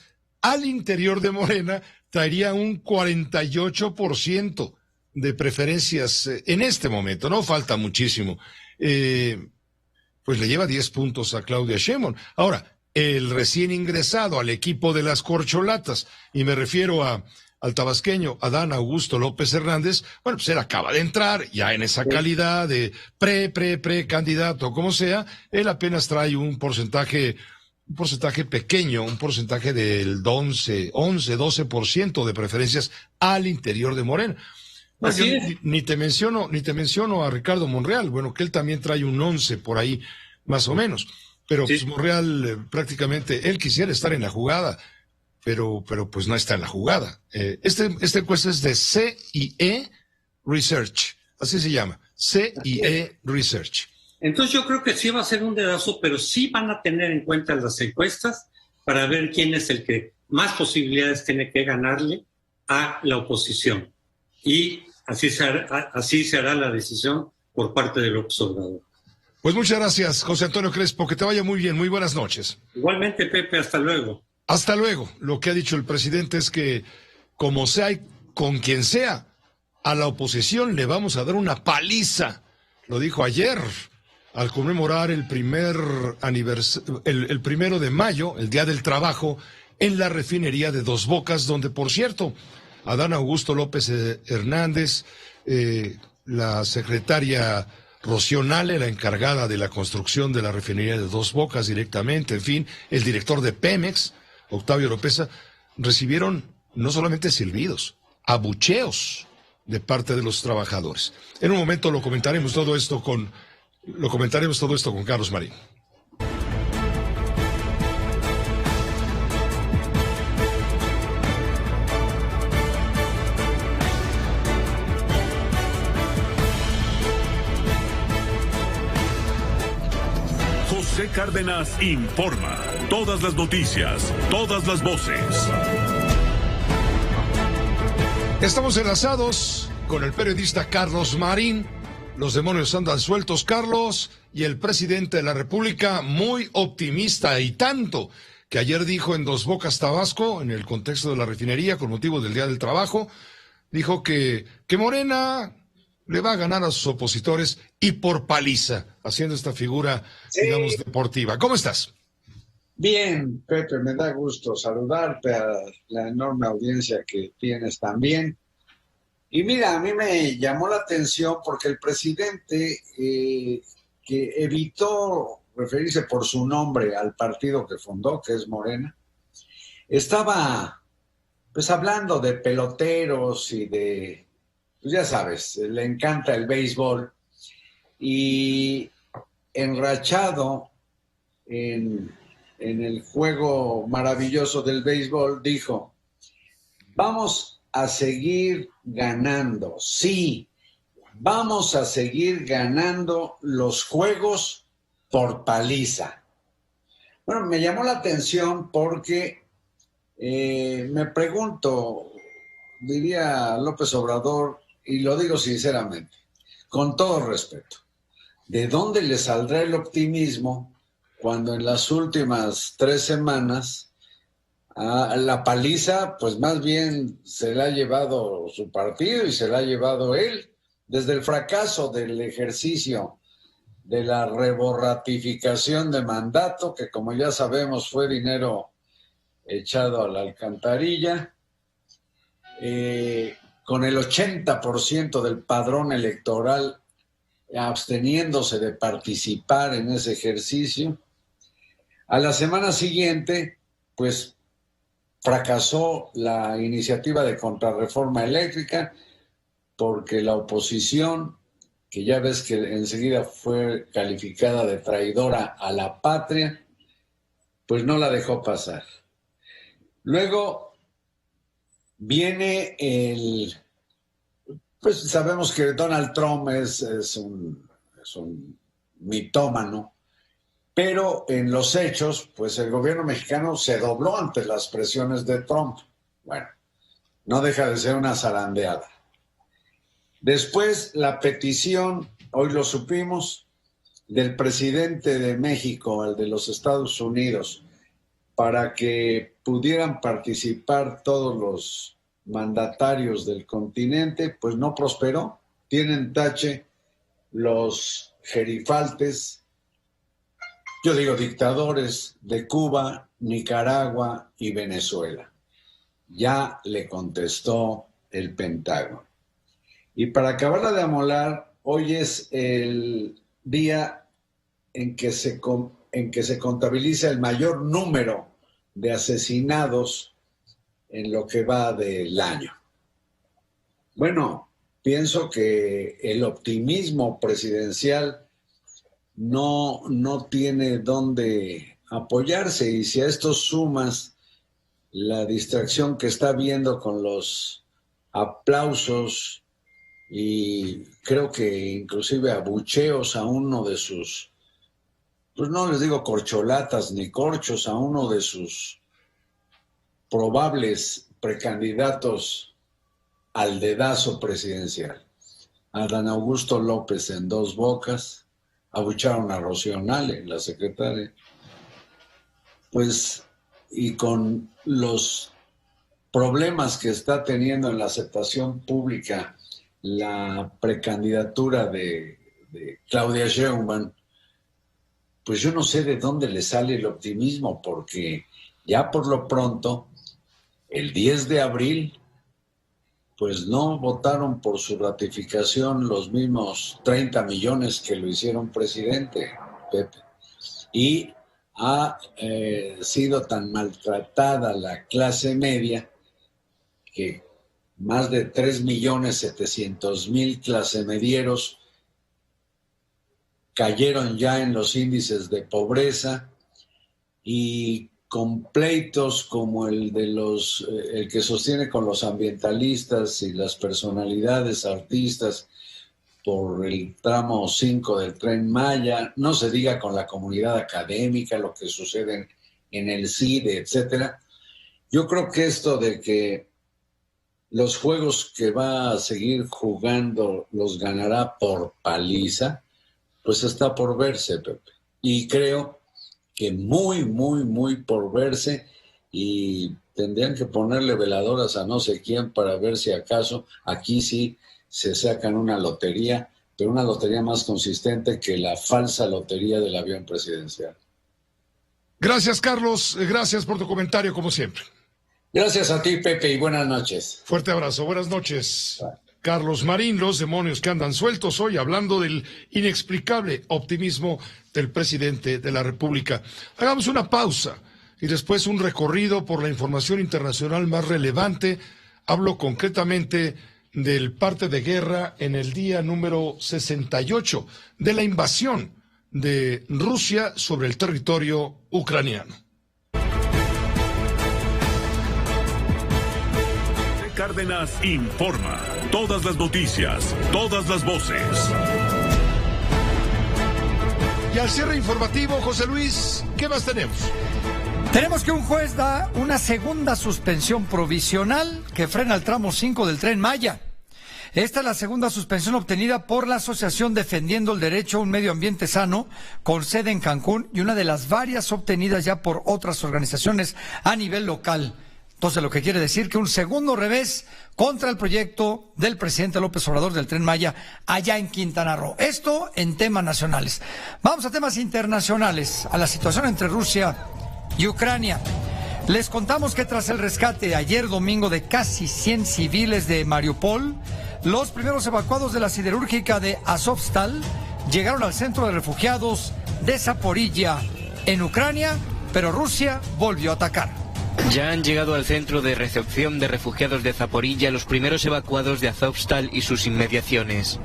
al interior de Morena traería un 48% de preferencias en este momento, no falta muchísimo, pues le lleva 10 puntos a Claudia Sheinbaum. Ahora, el recién ingresado al equipo de las corcholatas, y me refiero al tabasqueño Adán Augusto López Hernández, bueno, pues él acaba de entrar ya en esa calidad de pre candidato, como sea, él apenas trae un porcentaje pequeño, un porcentaje del 12% de preferencias al interior de Morena. No, ni te menciono a Ricardo Monreal, bueno, que él también trae un 11 por ahí, más o menos. Pero pues Monreal prácticamente, él quisiera estar en la jugada, pero pues no está en la jugada. Esta encuesta es de CIE Research, así se llama, CIE Research. Entonces yo creo que sí va a ser un dedazo, pero sí van a tener en cuenta las encuestas para ver quién es el que más posibilidades tiene que ganarle a la oposición. Y así se hará la decisión por parte del observador. Pues muchas gracias, José Antonio Crespo, que te vaya muy bien, muy buenas noches. Igualmente, Pepe, hasta luego. Hasta luego. Lo que ha dicho el presidente es que, como sea y con quien sea, a la oposición le vamos a dar una paliza. Lo dijo ayer, al conmemorar el 1 de mayo, el Día del Trabajo, en la refinería de Dos Bocas, donde, por cierto, Adán Augusto López Hernández, la secretaria Rocío Nale, la encargada de la construcción de la refinería de Dos Bocas directamente, en fin, el director de Pemex, Octavio Oropesa, recibieron no solamente silbidos, abucheos de parte de los trabajadores. En un momento lo comentaremos todo esto con Carlos Marín. José Cárdenas informa. Todas las noticias, todas las voces. Estamos enlazados con el periodista Carlos Marín. Los demonios andan sueltos, Carlos, y el presidente de la República muy optimista, y tanto que ayer dijo en Dos Bocas, Tabasco, en el contexto de la refinería con motivo del Día del Trabajo, dijo que Morena le va a ganar a sus opositores y por paliza, haciendo esta figura, digamos, deportiva. ¿Cómo estás? Bien, Pepe, me da gusto saludarte, a la enorme audiencia que tienes también. Y mira, a mí me llamó la atención porque el presidente, que evitó referirse por su nombre al partido que fundó, que es Morena, estaba pues hablando de peloteros y de, pues ya sabes, le encanta el béisbol, y enrachado en el juego maravilloso del béisbol, dijo: vamos a seguir ganando, sí, vamos a seguir ganando los juegos por paliza. Bueno, me llamó la atención porque me pregunto, diría López Obrador, y lo digo sinceramente, con todo respeto, ¿de dónde le saldrá el optimismo cuando en las últimas 3 semanas la paliza, pues más bien se la ha llevado su partido y se la ha llevado él? Desde el fracaso del ejercicio de la reborratificación de mandato, que como ya sabemos fue dinero echado a la alcantarilla, con el 80% del padrón electoral absteniéndose de participar en ese ejercicio. A la semana siguiente, pues fracasó la iniciativa de contrarreforma eléctrica porque la oposición, que ya ves que enseguida fue calificada de traidora a la patria, pues no la dejó pasar. Luego viene pues sabemos que Donald Trump es un mitómano, pero en los hechos, pues el gobierno mexicano se dobló ante las presiones de Trump. Bueno, no deja de ser una zarandeada. Después, la petición, hoy lo supimos, del presidente de México, el de los Estados Unidos, para que pudieran participar todos los mandatarios del continente, pues no prosperó. Tienen tache los gerifaltes, yo digo dictadores de Cuba, Nicaragua y Venezuela. Ya le contestó el Pentágono. Y para acabarla de amolar, hoy es el día en que se contabiliza el mayor número de asesinados en lo que va del año. Bueno, pienso que el optimismo presidencial no tiene dónde apoyarse, y si a esto sumas la distracción que está habiendo con los aplausos y creo que inclusive abucheos a uno de sus, pues no les digo corcholatas ni corchos, a uno de sus probables precandidatos al dedazo presidencial, a Adán Augusto López en Dos Bocas, abucharon a Rocío Nale, la secretaria, pues, y con los problemas que está teniendo en la aceptación pública la precandidatura de Claudia Sheinbaum, pues yo no sé de dónde le sale el optimismo, porque ya por lo pronto, el 10 de abril, pues no votaron por su ratificación los mismos 30 millones que lo hicieron presidente, Pepe. Y ha sido tan maltratada la clase media que más de 3.700.000 clasemedieros cayeron ya en los índices de pobreza, y con pleitos como el que sostiene con los ambientalistas y las personalidades artistas por el tramo 5 del Tren Maya, no se diga con la comunidad académica, lo que sucede en el CIDE, etcétera. Yo creo que esto de que los juegos que va a seguir jugando los ganará por paliza, pues está por verse, Pepe. Y creo que muy por verse, y tendrían que ponerle veladoras a no sé quién para ver si acaso aquí sí se sacan una lotería, pero una lotería más consistente que la falsa lotería del avión presidencial. Gracias, Carlos. Gracias por tu comentario, como siempre. Gracias a ti, Pepe, y buenas noches. Fuerte abrazo. Buenas noches. Bye. Carlos Marín, los demonios que andan sueltos hoy, hablando del inexplicable optimismo del presidente de la República. Hagamos una pausa y después un recorrido por la información internacional más relevante. Hablo concretamente del parte de guerra en el día número 68 de la invasión de Rusia sobre el territorio ucraniano. Cárdenas informa. Todas las noticias, todas las voces. Y al cierre informativo, José Luis, ¿qué más tenemos? Tenemos que un juez da una segunda suspensión provisional que frena el tramo 5 del Tren Maya. Esta es la segunda suspensión obtenida por la Asociación Defendiendo el Derecho a un Medio Ambiente Sano, con sede en Cancún, y una de las varias obtenidas ya por otras organizaciones a nivel local. Entonces, lo que quiere decir que un segundo revés contra el proyecto del presidente López Obrador del Tren Maya allá en Quintana Roo. Esto en temas nacionales. Vamos a temas internacionales, a la situación entre Rusia y Ucrania. Les contamos que tras el rescate ayer domingo de casi 100 civiles de Mariupol, los primeros evacuados de la siderúrgica de Azovstal llegaron al centro de refugiados de Zaporilla en Ucrania, pero Rusia volvió a atacar. Ya han llegado al centro de recepción de refugiados de Zaporilla los primeros evacuados de Azovstal y sus inmediaciones.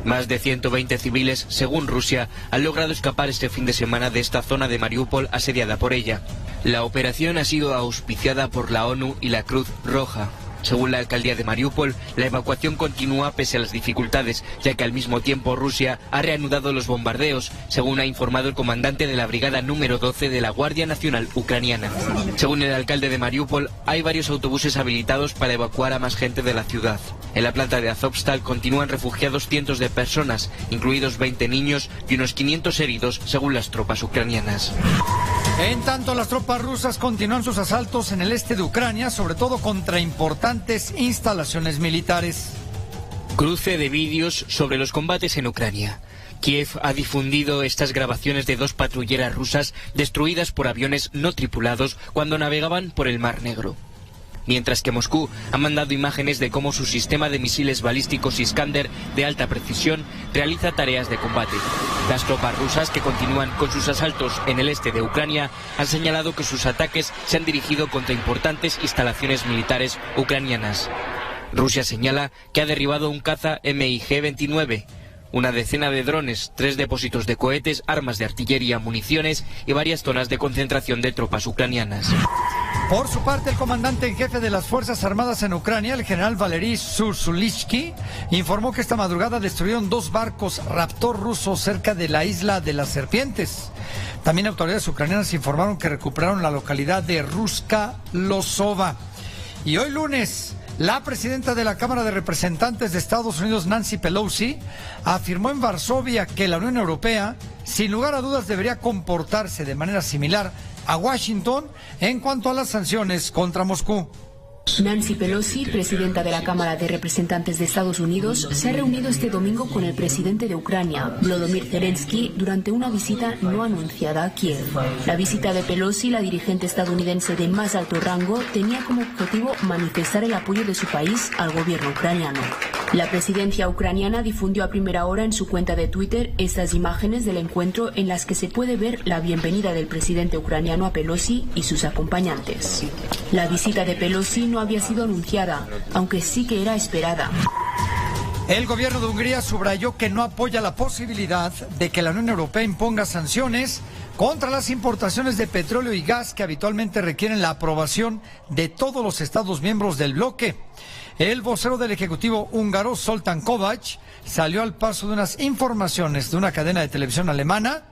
Más de 120 civiles, según Rusia, han logrado escapar este fin de semana de esta zona de Mariupol asediada por ella. La operación ha sido auspiciada por la ONU y la Cruz Roja. Según la alcaldía de Mariupol, la evacuación continúa pese a las dificultades, ya que al mismo tiempo Rusia ha reanudado los bombardeos, según ha informado el comandante de la brigada número 12 de la Guardia Nacional Ucraniana. Según el alcalde de Mariupol, hay varios autobuses habilitados para evacuar a más gente de la ciudad. En la planta de Azovstal continúan refugiados cientos de personas, incluidos 20 niños y unos 500 heridos, según las tropas ucranianas. En tanto, las tropas rusas continúan sus asaltos en el este de Ucrania, sobre todo contra importantes importantes instalaciones militares. Cruce de vídeos sobre los combates en Ucrania. Kiev ha difundido estas grabaciones de 2 patrulleras rusas destruidas por aviones no tripulados cuando navegaban por el Mar Negro. Mientras que Moscú ha mandado imágenes de cómo su sistema de misiles balísticos Iskander de alta precisión realiza tareas de combate. Las tropas rusas, que continúan con sus asaltos en el este de Ucrania, han señalado que sus ataques se han dirigido contra importantes instalaciones militares ucranianas. Rusia señala que ha derribado un caza MiG-29, una decena de drones, 3 depósitos de cohetes, armas de artillería, municiones y varias zonas de concentración de tropas ucranianas. Por su parte, el comandante en jefe de las Fuerzas Armadas en Ucrania, el general Valery Sursulitsky, informó que esta madrugada destruyeron 2 barcos Raptor rusos cerca de la isla de las Serpientes. También autoridades ucranianas informaron que recuperaron la localidad de Ruska Losova. Y hoy lunes, la presidenta de la Cámara de Representantes de Estados Unidos, Nancy Pelosi, afirmó en Varsovia que la Unión Europea, sin lugar a dudas, debería comportarse de manera similar a Washington en cuanto a las sanciones contra Moscú. Nancy Pelosi, presidenta de la Cámara de Representantes de Estados Unidos, se ha reunido este domingo con el presidente de Ucrania, Volodymyr Zelensky, durante una visita no anunciada a Kiev. La visita de Pelosi, la dirigente estadounidense de más alto rango, tenía como objetivo manifestar el apoyo de su país al gobierno ucraniano. La presidencia ucraniana difundió a primera hora en su cuenta de Twitter estas imágenes del encuentro en las que se puede ver la bienvenida del presidente ucraniano a Pelosi y sus acompañantes. La visita de Pelosi no había sido anunciada, aunque sí que era esperada. El gobierno de Hungría subrayó que no apoya la posibilidad de que la Unión Europea imponga sanciones contra las importaciones de petróleo y gas que habitualmente requieren la aprobación de todos los Estados miembros del bloque. El vocero del Ejecutivo húngaro, Zoltán Kovács, salió al paso de unas informaciones de una cadena de televisión alemana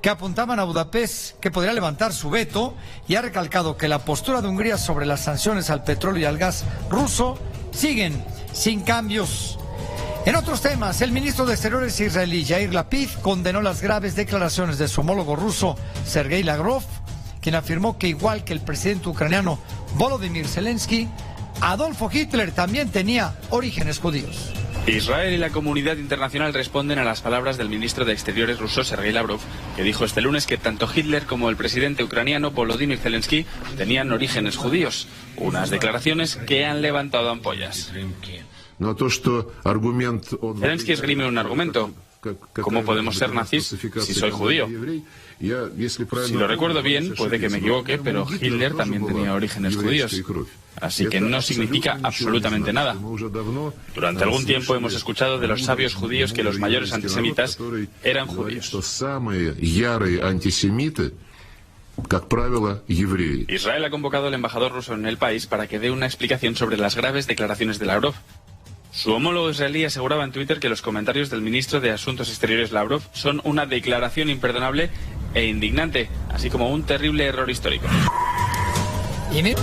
que apuntaban a Budapest que podría levantar su veto, y ha recalcado que la postura de Hungría sobre las sanciones al petróleo y al gas ruso siguen sin cambios. En otros temas, el ministro de Exteriores israelí Yair Lapid condenó las graves declaraciones de su homólogo ruso Sergei Lavrov, quien afirmó que igual que el presidente ucraniano Volodymyr Zelensky, Adolfo Hitler también tenía orígenes judíos. Israel y la comunidad internacional responden a las palabras del ministro de Exteriores ruso Sergei Lavrov, que dijo este lunes que tanto Hitler como el presidente ucraniano Volodymyr Zelensky tenían orígenes judíos, unas declaraciones que han levantado ampollas. Zelensky esgrime un argumento. ¿Cómo podemos ser nazis si soy judío? Si lo recuerdo bien, puede que me equivoque, pero Hitler también tenía orígenes judíos. Así que no significa absolutamente nada. Durante algún tiempo hemos escuchado de los sabios judíos que los mayores antisemitas eran judíos. Israel ha convocado al embajador ruso en el país para que dé una explicación sobre las graves declaraciones de Lavrov. Su homólogo israelí aseguraba en Twitter que los comentarios del ministro de Asuntos Exteriores Lavrov son una declaración imperdonable e indignante, así como un terrible error histórico.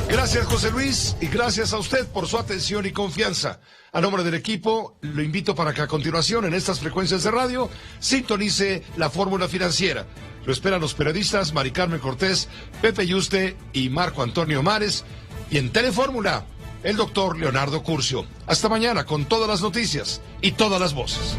Gracias, José Luis, y gracias a usted por su atención y confianza. A nombre del equipo, lo invito para que a continuación en estas frecuencias de radio sintonice la Fórmula Financiera. Lo esperan los periodistas Mari Carmen Cortés, Pepe Yuste y Marco Antonio Mares, y en Telefórmula, el doctor Leonardo Curcio. Hasta mañana con todas las noticias y todas las voces.